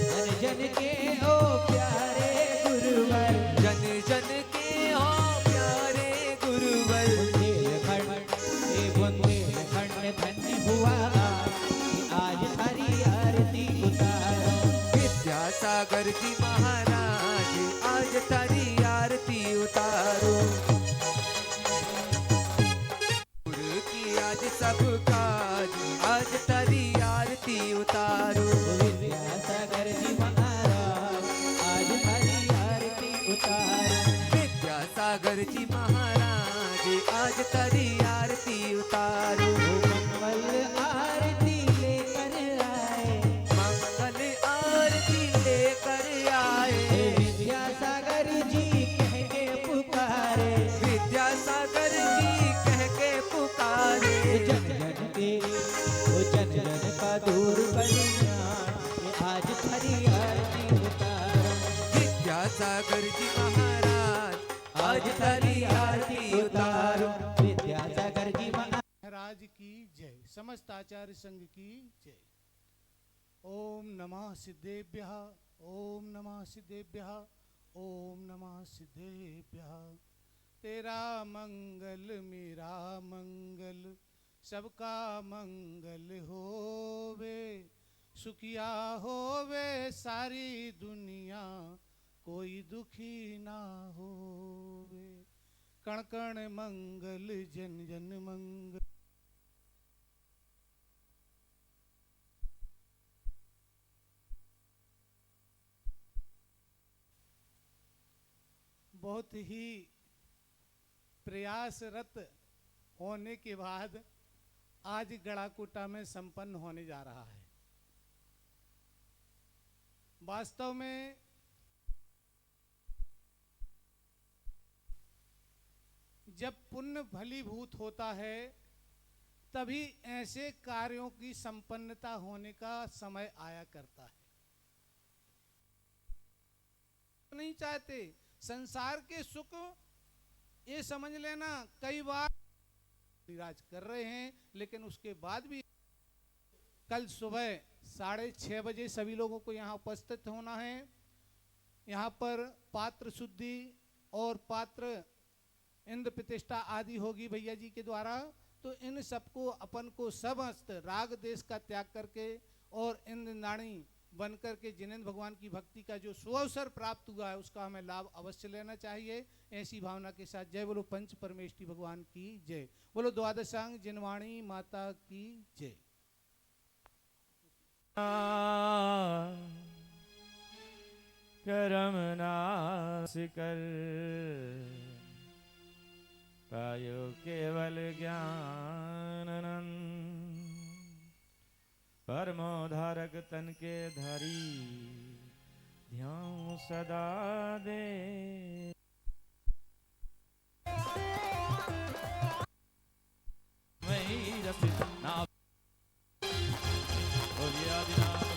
जन जन के हो प्यारे गुरुवर, जन जन के हो प्यारे गुरुवर। बुंदेलखंड धन्य हुआ कि आज हरी आरती उतारो। विद्यासागर जी महाराज आज तारी आरती उतारो। गुरु की आज सब काज आज तारी आरती उतारो। विद्यासागर जी महाराज आज हरी आरती उतारो। विद्यासागर जी महाराज आज तारी आरती उतारो। मंगल आरती लेकर आए, मंगल आरती लेकर आए। विद्यासागर जी कह के पुकारे, विद्यासागर जी कह के पुकारे। जन जन के वो जन जन का दूर कल्याण ये आज हरी आरती उतारो। विद्यासागर जी महाराज आज तारी आरती उतारो। विद्यासागर जी महाराज की जय। समस्त आचार्य संघ की जय। ओम नमः सिद्धेभ्यः, ओम नमः सिद्धेभ्यः, ओम नमः सिद्धेभ्यः। तेरा मंगल मेरा मंगल सबका मंगल होवे, सुखिया होवे सारी दुनिया कोई दुखी ना होवे। कण कण मंगल जन जन मंगल। बहुत ही प्रयासरत होने के बाद आज गड़ाकोटा में संपन्न होने जा रहा है। वास्तव में जब पुण्य फलीभूत होता है तभी ऐसे कार्यों की संपन्नता होने का समय आया करता है। नहीं चाहते संसार के सुख, ये समझ लेना कई बार निराश कर रहे हैं, लेकिन उसके बाद भी कल सुबह 6:30 बजे सभी लोगों को यहाँ उपस्थित होना है। यहाँ पर पात्र शुद्धि और पात्र इंद्र प्रतिष्ठा आदि होगी भैया जी के द्वारा। तो इन सबको अपन को समस्त राग देश का त्याग करके और इंद्र नाणी बन करके जिनेंद्र भगवान की भक्ति का जो सुअवसर प्राप्त हुआ है उसका हमें लाभ अवश्य लेना चाहिए। ऐसी भावना के साथ जय बोलो पंच परमेष्ठी भगवान की जय, बोलो द्वादशांग जिनवाणी माता की जय। करम नाश कर पायो केवल ज्ञाननंद, परमोधारक तन के धारी ध्यान सदा दे।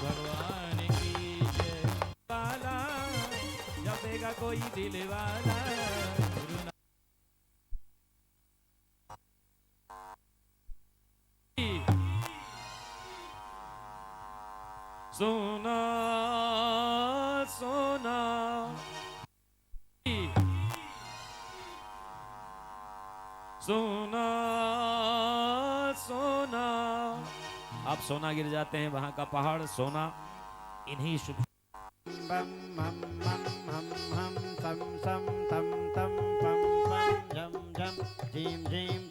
भगवान की जय। वाला जपेगा कोई दिल वाला, सोना सोना सोना सोना। आप सोना गिर जाते हैं, वहां का पहाड़ सोना इन्हीं शुभ बम हम हम हम हम सम सम तम तम पम पम झम झम झीम झीम